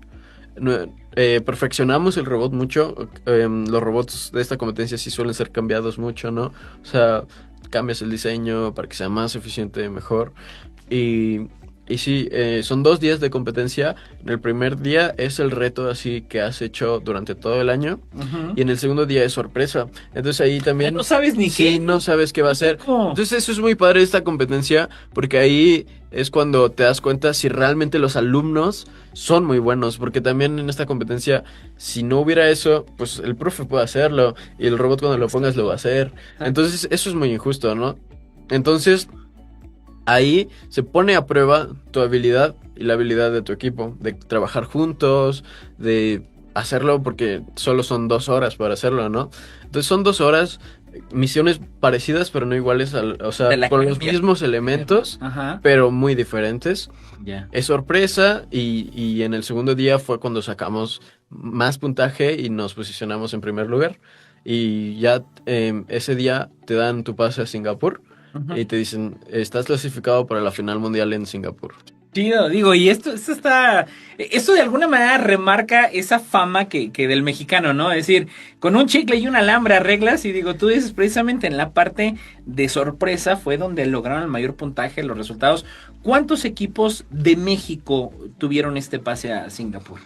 Perfeccionamos el robot mucho. Los robots de esta competencia sí suelen ser cambiados mucho, ¿no? O sea, cambias el diseño para que sea más eficiente, mejor. Y Y sí, son 2 días de competencia. En el primer día es el reto así que has hecho durante todo el año. Ujú. Y en el segundo día es sorpresa. Entonces ahí también... No sabes ni Sí, qué. no sabes qué va a ser. ¿Cómo? Entonces eso es muy padre de esta competencia, porque ahí es cuando te das cuenta si realmente los alumnos son muy buenos, porque también en esta competencia, si no hubiera eso, pues el profe puede hacerlo y el robot cuando lo pongas lo va a hacer. Entonces eso es muy injusto, ¿no? Entonces ahí se pone a prueba tu habilidad y la habilidad de tu equipo, de trabajar juntos, de hacerlo porque solo son 2 horas para hacerlo, ¿no? Entonces son 2 horas, misiones parecidas pero no iguales, o sea, De la con los cambia. mismos elementos, Ajá. pero muy diferentes. Ya. Es sorpresa y en el segundo día fue cuando sacamos más puntaje y nos posicionamos en primer lugar. Y ya ese día te dan tu pase a Singapur Ujú. y te dicen, estás clasificado para la final mundial en Singapur. Chido, digo, y esto de alguna manera remarca esa fama que del mexicano, ¿no? Es decir, con un chicle y un alambre arreglas, y digo, tú dices precisamente en la parte de sorpresa fue donde lograron el mayor puntaje, los resultados. ¿Cuántos equipos de México tuvieron este pase a Singapur?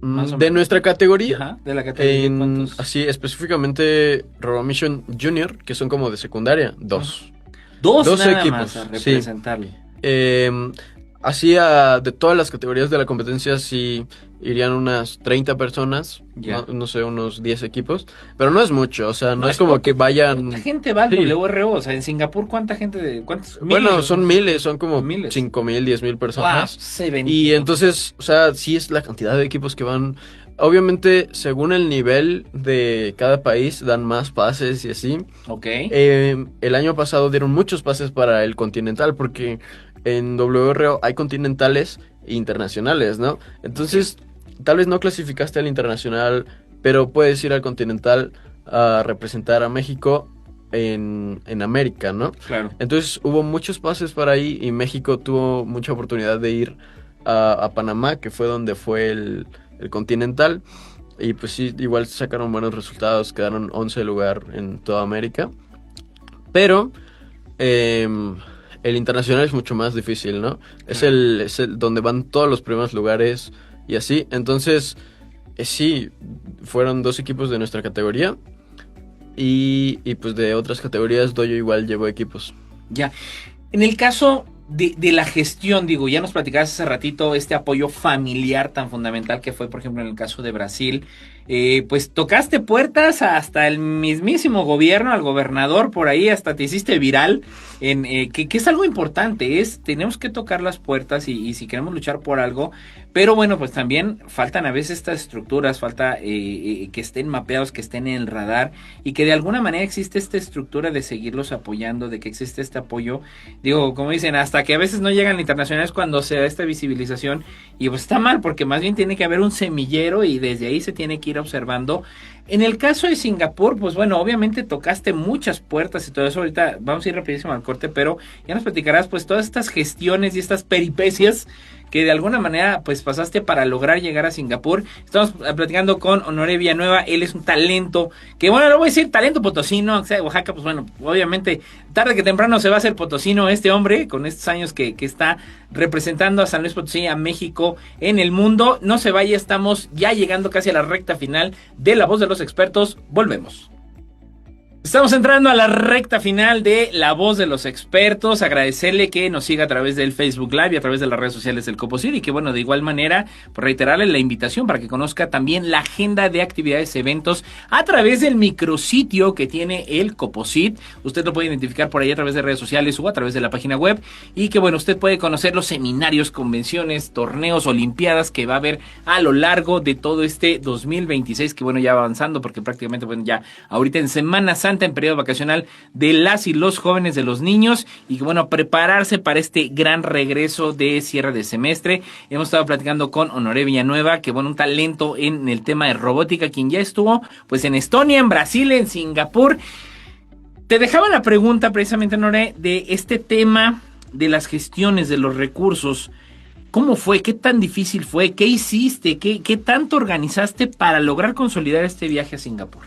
Más o De menos. nuestra categoría, Ajá, de la categoría, ¿cuántos? así específicamente Robomission Junior, que son como de secundaria, dos. Dos Dos nada equipos, más a sí. representarlo. Así de todas las categorías de la competencia sí irían unas 30 personas, Ya. no sé, unos 10 equipos, pero no es mucho, o sea, no es poco. como que vayan... ¿Cuánta gente va al Sí. WRO? O sea, en Singapur, ¿cuánta gente? ¿Cuántos? Bueno, Miles. son miles, son como Miles. 5,000, 10,000 Wow, personas. se ven. Y entonces, o sea, sí es la cantidad de equipos que van. Obviamente, según el nivel de cada país, dan más pases y así. Ok. El año pasado dieron muchos pases para el Continental, porque en WRO hay continentales e internacionales, ¿no? Entonces, tal vez no clasificaste al internacional, pero puedes ir al Continental a representar a México en América, ¿no? Claro. Entonces hubo muchos pases para ahí y México tuvo mucha oportunidad de ir a Panamá, que fue donde fue el Continental. Y pues sí, igual sacaron buenos resultados, quedaron 11 lugar en toda América. Pero el internacional es mucho más difícil, ¿no? Es el donde van todos los primeros lugares y así. Entonces, sí, fueron 2 equipos de nuestra categoría. Y pues de otras categorías, Dojo igual llevó equipos. Ya. En el caso de la gestión, digo, ya nos platicabas hace ratito este apoyo familiar tan fundamental que fue, por ejemplo, en el caso de Brasil. Pues tocaste puertas hasta el mismísimo gobierno, al gobernador, por ahí hasta te hiciste viral, que es algo importante, tenemos que tocar las puertas y si queremos luchar por algo, pero bueno, pues también faltan a veces estas estructuras, falta que estén mapeados, que estén en el radar y que de alguna manera existe esta estructura de seguirlos apoyando, de que existe este apoyo, digo, como dicen, hasta que a veces no llegan internacionales cuando se da esta visibilización y pues está mal, porque más bien tiene que haber un semillero y desde ahí se tiene que ir observando. En el caso de Singapur, pues bueno, obviamente tocaste muchas puertas y todo eso. Ahorita vamos a ir rapidísimo al corte, pero ya nos platicarás pues todas estas gestiones y estas peripecias que de alguna manera pues pasaste para lograr llegar a Singapur. Estamos platicando con Honoré Villanueva, él es un talento, que bueno, lo voy a decir, talento potosino, o sea, de Oaxaca, pues bueno, obviamente tarde que temprano se va a hacer potosino este hombre, con estos años que está representando a San Luis Potosí, a México en el mundo. No se vaya, estamos ya llegando casi a la recta final de La Voz de los Expertos, volvemos. Estamos entrando a la recta final de La Voz de los Expertos. Agradecerle que nos siga a través del Facebook Live y a través de las redes sociales del Coposit y que bueno, de igual manera, por reiterarle la invitación para que conozca también la agenda de actividades, eventos a través del micrositio que tiene el Coposit. Usted lo puede identificar por ahí a través de redes sociales o a través de la página web y que bueno, usted puede conocer los seminarios, convenciones, torneos, olimpiadas que va a haber a lo largo de todo este 2026, que bueno, ya va avanzando porque prácticamente bueno, ya ahorita en Semana Santa, en periodo vacacional de las y los jóvenes, de los niños, y que bueno, prepararse para este gran regreso de cierre de semestre. Hemos estado platicando con Honoré Villanueva, que bueno, un talento en el tema de robótica, quien ya estuvo pues en Estonia, en Brasil, en Singapur. Te dejaba la pregunta precisamente, Honoré, de este tema de las gestiones de los recursos. ¿Cómo fue? ¿Qué tan difícil fue? ¿Qué hiciste? ¿Qué tanto organizaste para lograr consolidar este viaje a Singapur?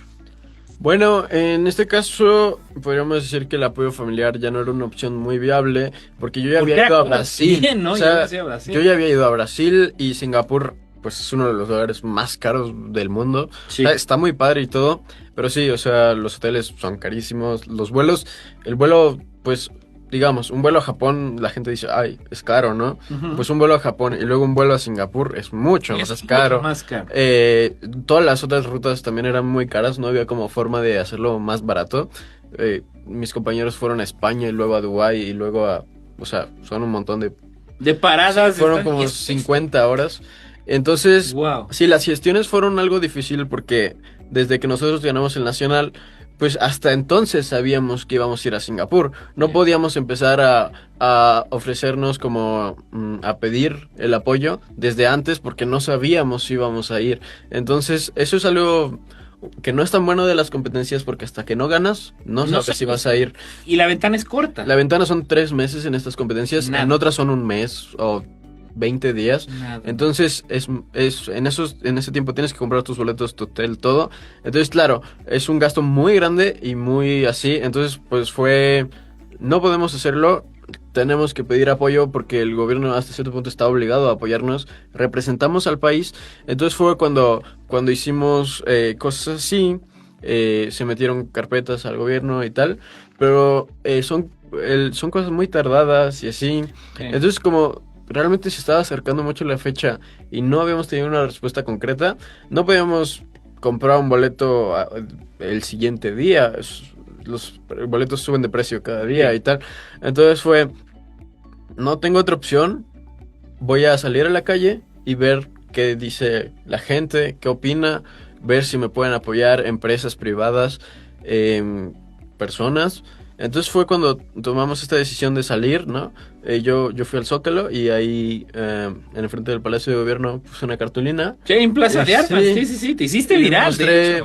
Bueno, en este caso podríamos decir que el apoyo familiar ya no era una opción muy viable porque yo ya había ido a Brasil. Bien, ¿no? O sea, yo ya había ido a Brasil y Singapur pues es uno de los lugares más caros del mundo. Sí. O sea, está muy padre y todo, pero sí, o sea, los hoteles son carísimos, los vuelos, el vuelo pues digamos, un vuelo a Japón, la gente dice, ay, es caro, ¿no? Ujú. Pues un vuelo a Japón y luego un vuelo a Singapur es mucho más caro. Más caro. Todas las otras rutas también eran muy caras, no había como forma de hacerlo más barato. Mis compañeros fueron a España y luego a Dubái y luego a... O sea, son un montón de paradas. Fueron como 50 horas. Entonces, wow. Sí, las gestiones fueron algo difícil porque desde que nosotros ganamos el Nacional, pues hasta entonces sabíamos que íbamos a ir a Singapur. No podíamos empezar a ofrecernos como a pedir el apoyo desde antes porque no sabíamos si íbamos a ir. Entonces, eso es algo que no es tan bueno de las competencias porque hasta que no ganas, no sabes si vas a ir. Y la ventana es corta. La ventana son 3 meses en estas competencias, en otras son 1 mes o 20 días. Nada. Entonces en ese tiempo tienes que comprar tus boletos, tu hotel, todo. Entonces, claro, es un gasto muy grande y muy así. Entonces, pues no podemos hacerlo. Tenemos que pedir apoyo porque el gobierno hasta cierto punto está obligado a apoyarnos. Representamos al país. Entonces fue cuando hicimos cosas así. Se metieron carpetas al gobierno y tal. Pero son cosas muy tardadas y así. Sí. Entonces como realmente se estaba acercando mucho la fecha y no habíamos tenido una respuesta concreta, no podíamos comprar un boleto el siguiente día. Los boletos suben de precio cada día y tal. Entonces no tengo otra opción, voy a salir a la calle y ver qué dice la gente, qué opina, ver si me pueden apoyar empresas privadas, personas. Entonces fue cuando tomamos esta decisión de salir, ¿no? Yo fui al Zócalo y ahí en el frente del Palacio de Gobierno puse una cartulina. Sí, en Plaza de Armas, sí, te hiciste viral.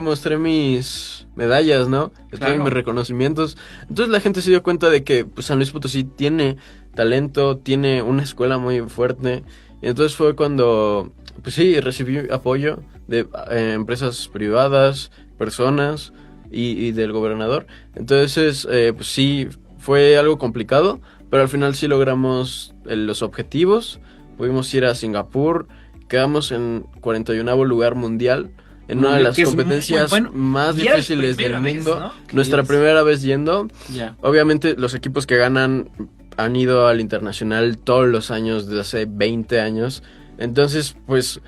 Mostré mis medallas, ¿no? Claro. Mis reconocimientos. Entonces la gente se dio cuenta de que pues, San Luis Potosí tiene talento, tiene una escuela muy fuerte. Y entonces fue cuando, pues sí, recibí apoyo de empresas privadas, personas y del gobernador. Entonces, pues sí, fue algo complicado, pero al final sí logramos los objetivos. Pudimos ir a Singapur, quedamos en 41º lugar mundial, en una de las competencias más difíciles del mundo. ¿No? Nuestra primera vez yendo. Yeah. Obviamente los equipos que ganan han ido al internacional todos los años, desde hace 20 años. Entonces, pues,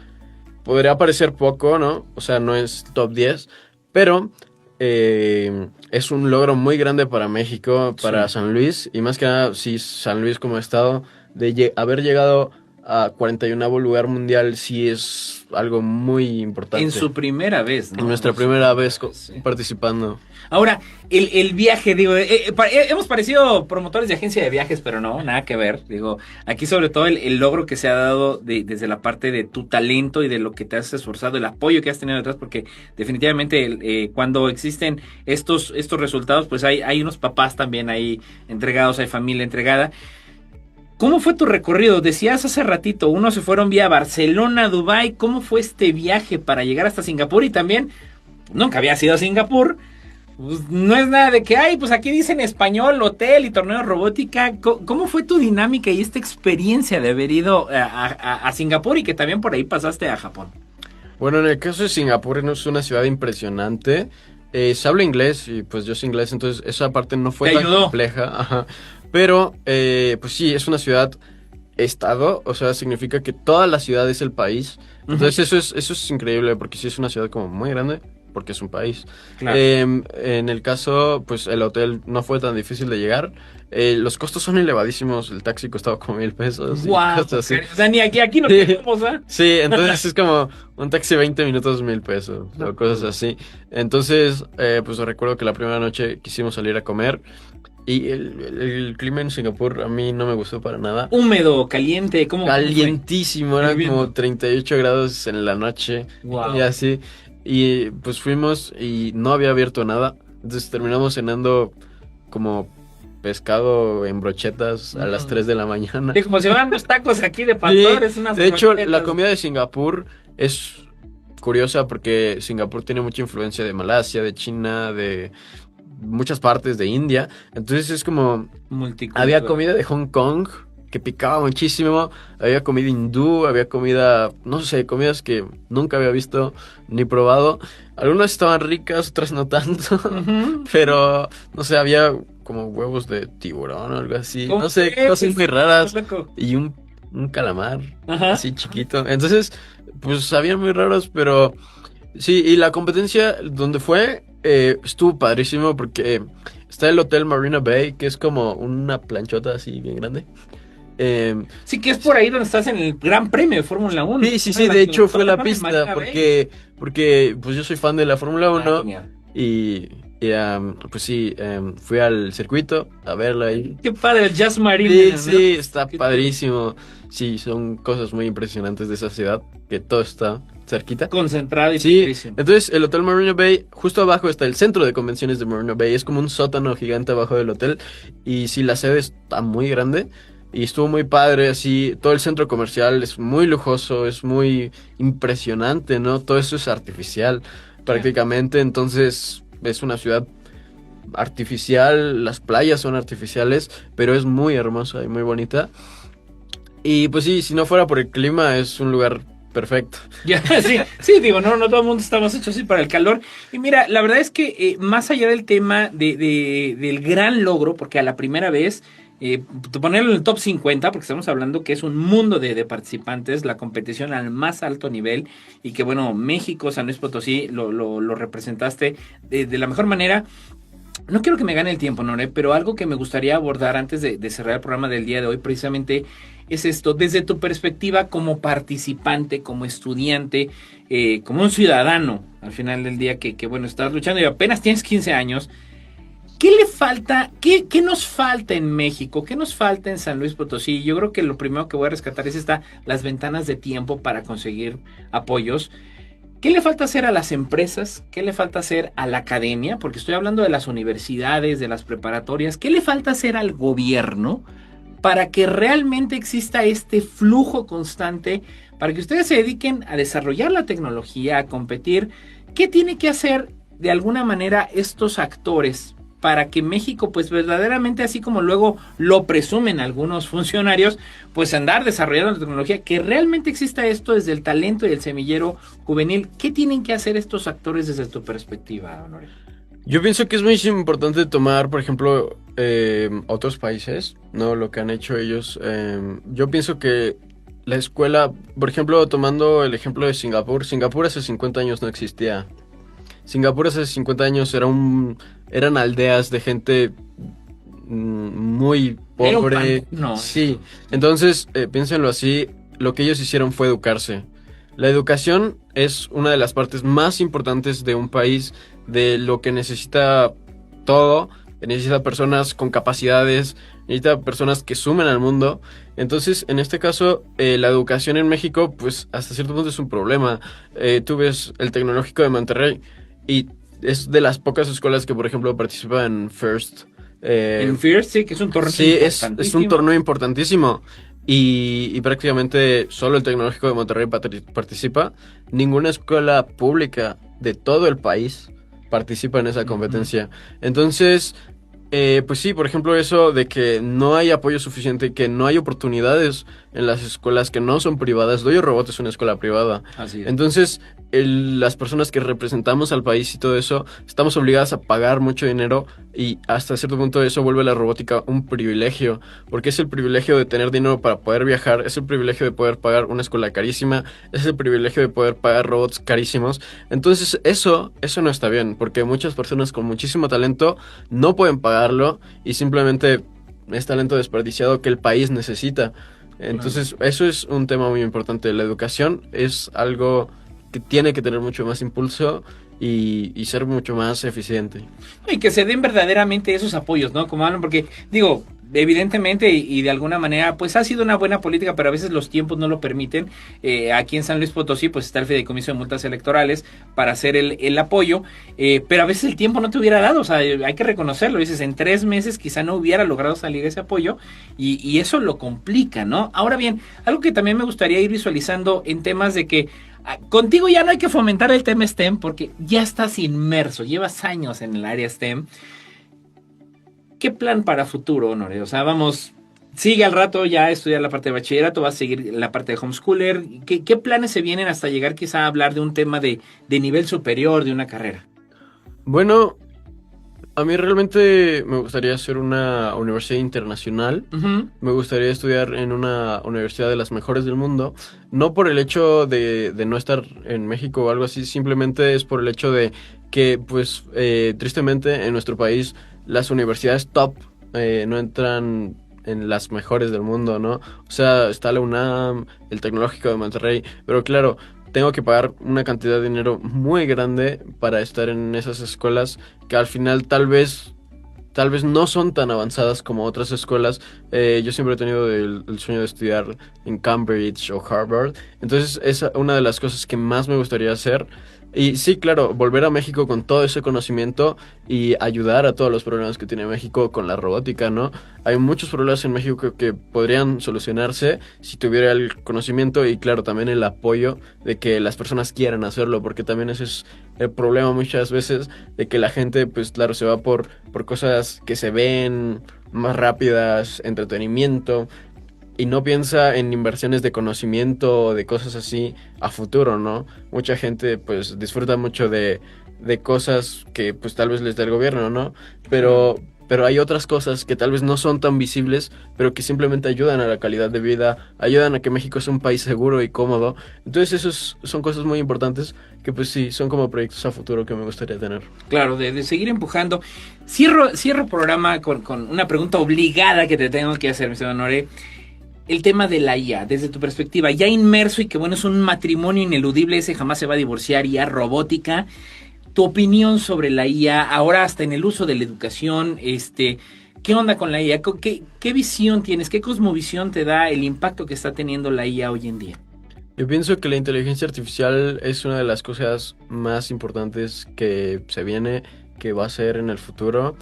podría parecer poco, ¿no? O sea, no es top 10, pero es un logro muy grande para México, para San Luis, y más que nada, sí, San Luis como estado, de haber llegado a 41º lugar mundial, sí es algo muy importante. En su primera vez, ¿no? En nuestra primera vez participando. Ahora, el viaje, digo, hemos parecido promotores de agencia de viajes, pero no, nada que ver. Digo, aquí sobre todo el logro que se ha dado desde la parte de tu talento y de lo que te has esforzado, el apoyo que has tenido detrás, porque definitivamente cuando existen estos resultados, pues hay unos papás también ahí entregados, hay familia entregada. ¿Cómo fue tu recorrido? Decías hace ratito, unos se fueron vía Barcelona, Dubái. ¿Cómo fue este viaje para llegar hasta Singapur? Y también, nunca había ido a Singapur. Pues no es nada de que, pues aquí dicen español, hotel y torneo de robótica. ¿Cómo fue tu dinámica y esta experiencia de haber ido a Singapur y que también por ahí pasaste a Japón? Bueno, en el caso de Singapur es una ciudad impresionante. Se habla inglés y pues yo soy inglés, entonces esa parte no fue tan compleja. Ajá. Pero, pues sí, es una ciudad-estado, o sea, significa que toda la ciudad es el país. Entonces eso es increíble porque sí es una ciudad como muy grande, porque es un país. Claro. En el caso, pues el hotel no fue tan difícil de llegar. Los costos son elevadísimos, el taxi costaba como 1,000 pesos. ¡Wow! O sea, ni aquí no tenemos, ¿eh? Sí, entonces es como un taxi 20 minutos, 1,000 pesos, o cosas así. Entonces, pues recuerdo que la primera noche quisimos salir a comer. Y el clima en Singapur a mí no me gustó para nada. Húmedo, caliente, ¿cómo? Calientísimo, eran como 38 grados en la noche. Wow. Y así. Y pues fuimos y no había abierto nada. Entonces terminamos cenando como pescado en brochetas a las 3 de la mañana. Sí, como si fueran los tacos aquí de pastores. De hecho, la comida de Singapur es curiosa porque Singapur tiene mucha influencia de Malasia, de China, de muchas partes de India. Entonces es como... Había comida de Hong Kong que picaba muchísimo, había comida hindú, había comida, no sé, comidas que nunca había visto ni probado. Algunas estaban ricas, otras no tanto, pero no sé, había como huevos de tiburón o algo así, no sé, cosas muy raras y un calamar así chiquito. Entonces, pues sabían muy raros, pero sí, y la competencia donde fue estuvo padrísimo porque está el Hotel Marina Bay, que es como una planchota así bien grande. Sí, que es por ahí donde estás en el Gran Premio de Fórmula 1. Sí, de hecho fue la pista, porque pues yo soy fan de la Fórmula 1 y pues sí, fui al circuito a verla ahí. Qué padre, el Jazz Marine. Sí, está padrísimo. Sí, son cosas muy impresionantes de esa ciudad, que todo está cerquita. Concentrado y sí, padrísimo. Entonces el Hotel Marina Bay, justo abajo está el centro de convenciones de Marina Bay, es como un sótano gigante abajo del hotel, y sí, la sede está muy grande. Y estuvo muy padre, así, todo el centro comercial es muy lujoso, es muy impresionante, ¿no? Todo eso es artificial, prácticamente, entonces es una ciudad artificial, las playas son artificiales, pero es muy hermosa y muy bonita. Y pues sí, si no fuera por el clima, es un lugar perfecto. Sí, digo, no todo el mundo estamos hechos así para el calor. Y mira, la verdad es que más allá del tema del gran logro, porque a la primera vez... ponerlo en el top 50, porque estamos hablando que es un mundo de participantes, la competición al más alto nivel, y que bueno, México, San Luis Potosí, lo representaste de la mejor manera. No quiero que me gane el tiempo, Nore, pero algo que me gustaría abordar antes de cerrar el programa del día de hoy, precisamente es esto, desde tu perspectiva como participante, como estudiante, como un ciudadano, al final del día que bueno, estás luchando y apenas tienes 15 años. ¿Qué le falta? ¿Qué nos falta en México? ¿Qué nos falta en San Luis Potosí? Yo creo que lo primero que voy a rescatar es las ventanas de tiempo para conseguir apoyos. ¿Qué le falta hacer a las empresas? ¿Qué le falta hacer a la academia? Porque estoy hablando de las universidades, de las preparatorias. ¿Qué le falta hacer al gobierno para que realmente exista este flujo constante, para que ustedes se dediquen a desarrollar la tecnología, a competir? ¿Qué tiene que hacer de alguna manera estos actores para que México, pues verdaderamente, así como luego lo presumen algunos funcionarios, pues andar desarrollando la tecnología, que realmente exista esto desde el talento y el semillero juvenil? ¿Qué tienen que hacer estos actores desde tu perspectiva, Honorio? Yo pienso que es muy importante tomar, por ejemplo, otros países, ¿no? Lo que han hecho ellos. Yo pienso que la escuela, por ejemplo, tomando el ejemplo de Singapur hace 50 años no existía. Singapur hace 50 años eran aldeas de gente muy pobre. Sí, entonces piénsenlo así, lo que ellos hicieron fue educarse. La educación es una de las partes más importantes de un país, de lo que necesita todo. Necesita personas con capacidades, necesita personas que sumen al mundo. Entonces, en este caso, la educación en México, pues hasta cierto punto es un problema. Tú ves el Tecnológico de Monterrey y es de las pocas escuelas que, por ejemplo, participa en FIRST. En FIRST, sí, que es un torneo importantísimo. Es un torneo importantísimo. Y prácticamente solo el Tecnológico de Monterrey participa. Ninguna escuela pública de todo el país participa en esa competencia. Entonces, pues sí, por ejemplo, eso de que no hay apoyo suficiente, que no hay oportunidades en las escuelas que no son privadas. Doyo Robot es una escuela privada. Así es. Entonces, las personas que representamos al país y todo eso, estamos obligadas a pagar mucho dinero, y hasta cierto punto eso vuelve a la robótica un privilegio, porque es el privilegio de tener dinero para poder viajar, es el privilegio de poder pagar una escuela carísima, es el privilegio de poder pagar robots carísimos. Entonces eso no está bien, porque muchas personas con muchísimo talento no pueden pagarlo y simplemente es talento desperdiciado que el país necesita. Entonces eso es un tema muy importante. La educación es algo que tiene que tener mucho más impulso y ser mucho más eficiente. Y que se den verdaderamente esos apoyos, ¿no? Como hablan, porque digo, evidentemente y de alguna manera, pues ha sido una buena política, pero a veces los tiempos no lo permiten. Aquí en San Luis Potosí, pues está el Fideicomiso de Multas Electorales para hacer el apoyo, pero a veces el tiempo no te hubiera dado, o sea, hay que reconocerlo. Dices, en 3 meses quizá no hubiera logrado salir ese apoyo, y eso lo complica, ¿no? Ahora bien, algo que también me gustaría ir visualizando en temas de que Contigo ya no hay que fomentar el tema STEM porque ya estás inmerso, llevas años en el área STEM. ¿Qué plan para futuro, Honoré? O sea, vamos, sigue al rato ya a estudiar la parte de bachillerato, vas a seguir la parte de homeschooler. ¿Qué planes se vienen hasta llegar quizá a hablar de un tema de nivel superior, de una carrera? Bueno, a mí realmente me gustaría hacer una universidad internacional. Ujú. Me gustaría estudiar en una universidad de las mejores del mundo. No por el hecho de no estar en México o algo así, simplemente es por el hecho de que, pues, tristemente en nuestro país las universidades top no entran en las mejores del mundo, ¿no? O sea, está la UNAM, el Tecnológico de Monterrey, pero claro, tengo que pagar una cantidad de dinero muy grande para estar en esas escuelas que al final tal vez no son tan avanzadas como otras escuelas. Yo siempre he tenido el sueño de estudiar en Cambridge o Harvard, entonces es una de las cosas que más me gustaría hacer. Y sí, claro, volver a México con todo ese conocimiento y ayudar a todos los problemas que tiene México con la robótica, ¿no? Hay muchos problemas en México que podrían solucionarse si tuviera el conocimiento y, claro, también el apoyo de que las personas quieran hacerlo, porque también ese es el problema muchas veces, de que la gente, pues claro, se va por cosas que se ven más rápidas, entretenimiento, y no piensa en inversiones de conocimiento o de cosas así a futuro, ¿no? Mucha gente pues disfruta mucho de cosas que pues tal vez les da el gobierno, ¿no? Pero hay otras cosas que tal vez no son tan visibles, pero que simplemente ayudan a la calidad de vida, ayudan a que México sea un país seguro y cómodo. Entonces son cosas muy importantes que pues sí, son como proyectos a futuro que me gustaría tener. Claro, de seguir empujando. Cierro el programa con una pregunta obligada que te tengo que hacer, mi señor Honoré. El tema de la IA, desde tu perspectiva, ya inmerso y que bueno, es un matrimonio ineludible, ese jamás se va a divorciar, IA robótica. Tu opinión sobre la IA, ahora hasta en el uso de la educación, ¿qué onda con la IA? ¿Qué visión tienes? ¿Qué cosmovisión te da el impacto que está teniendo la IA hoy en día? Yo pienso que la inteligencia artificial es una de las cosas más importantes que se viene, que va a ser en el futuro.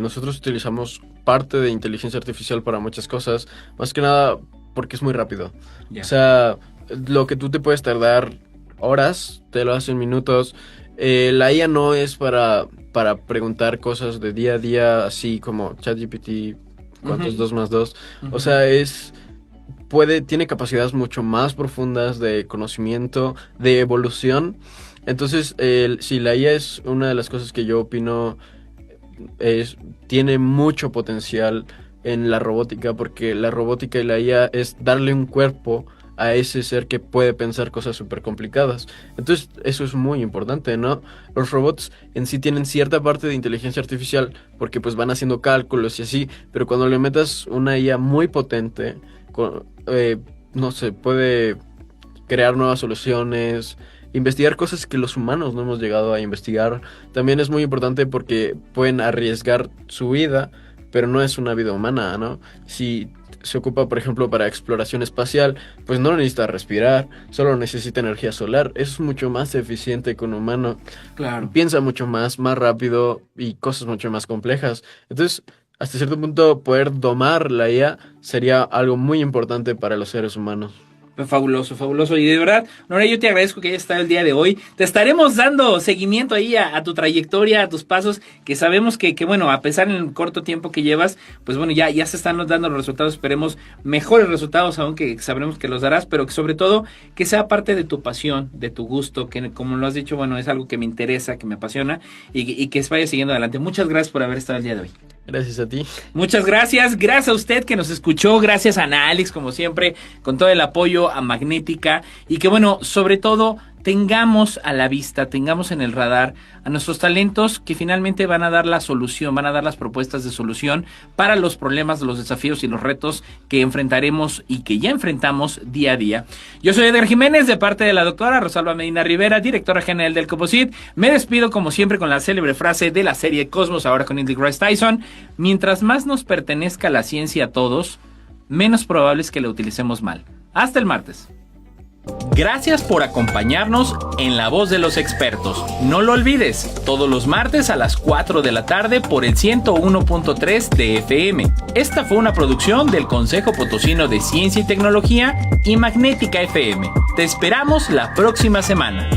Nosotros utilizamos parte de inteligencia artificial para muchas cosas, más que nada porque es muy rápido. Ya. O sea, lo que tú te puedes tardar horas, te lo hacen minutos. La IA no es para preguntar cosas de día a día, así como ChatGPT, ¿cuántos Ujú. 2 más 2? O Ujú. sea, tiene capacidades mucho más profundas de conocimiento, de evolución. Entonces, si la IA es una de las cosas que yo opino tiene mucho potencial en la robótica, porque la robótica y la IA es darle un cuerpo a ese ser que puede pensar cosas súper complicadas. Entonces, eso es muy importante, ¿no? Los robots en sí tienen cierta parte de inteligencia artificial, porque pues van haciendo cálculos y así, pero cuando le metas una IA muy potente, no sé, puede crear nuevas soluciones, investigar cosas que los humanos no hemos llegado a investigar. También es muy importante porque pueden arriesgar su vida, pero no es una vida humana, ¿no? Si se ocupa, por ejemplo, para exploración espacial, pues no necesita respirar, solo necesita energía solar. Eso es mucho más eficiente que un humano. Claro. Piensa mucho más rápido y cosas mucho más complejas. Entonces, hasta cierto punto, poder domar la IA sería algo muy importante para los seres humanos. Fabuloso, fabuloso. Y de verdad, Nora, yo te agradezco que hayas estado el día de hoy. Te estaremos dando seguimiento ahí a tu trayectoria, a tus pasos, que sabemos que, bueno, a pesar en el corto tiempo que llevas, pues bueno, ya se están dando los resultados. Esperemos mejores resultados, aunque sabremos que los darás, pero que sobre todo que sea parte de tu pasión, de tu gusto, que como lo has dicho, bueno, es algo que me interesa, que me apasiona y que vaya siguiendo adelante. Muchas gracias por haber estado el día de hoy. Gracias a ti. Muchas gracias, gracias a usted que nos escuchó, gracias a Ana Alex, como siempre, con todo el apoyo, a Magnética, y que bueno, sobre todo, tengamos a la vista, tengamos en el radar a nuestros talentos que finalmente van a dar la solución, van a dar las propuestas de solución para los problemas, los desafíos y los retos que enfrentaremos y que ya enfrentamos día a día. Yo soy Edgar Jiménez, de parte de la doctora Rosalba Medina Rivera, directora general del COPOSIT. Me despido como siempre con la célebre frase de la serie Cosmos, ahora con Neil deGrasse Tyson: mientras más nos pertenezca la ciencia a todos, menos probable es que la utilicemos mal. Hasta el martes. Gracias por acompañarnos en La Voz de los Expertos. No lo olvides, todos los martes a las 4 de la tarde por el 101.3 de FM. Esta fue una producción del Consejo Potosino de Ciencia y Tecnología y Magnética FM. Te esperamos la próxima semana.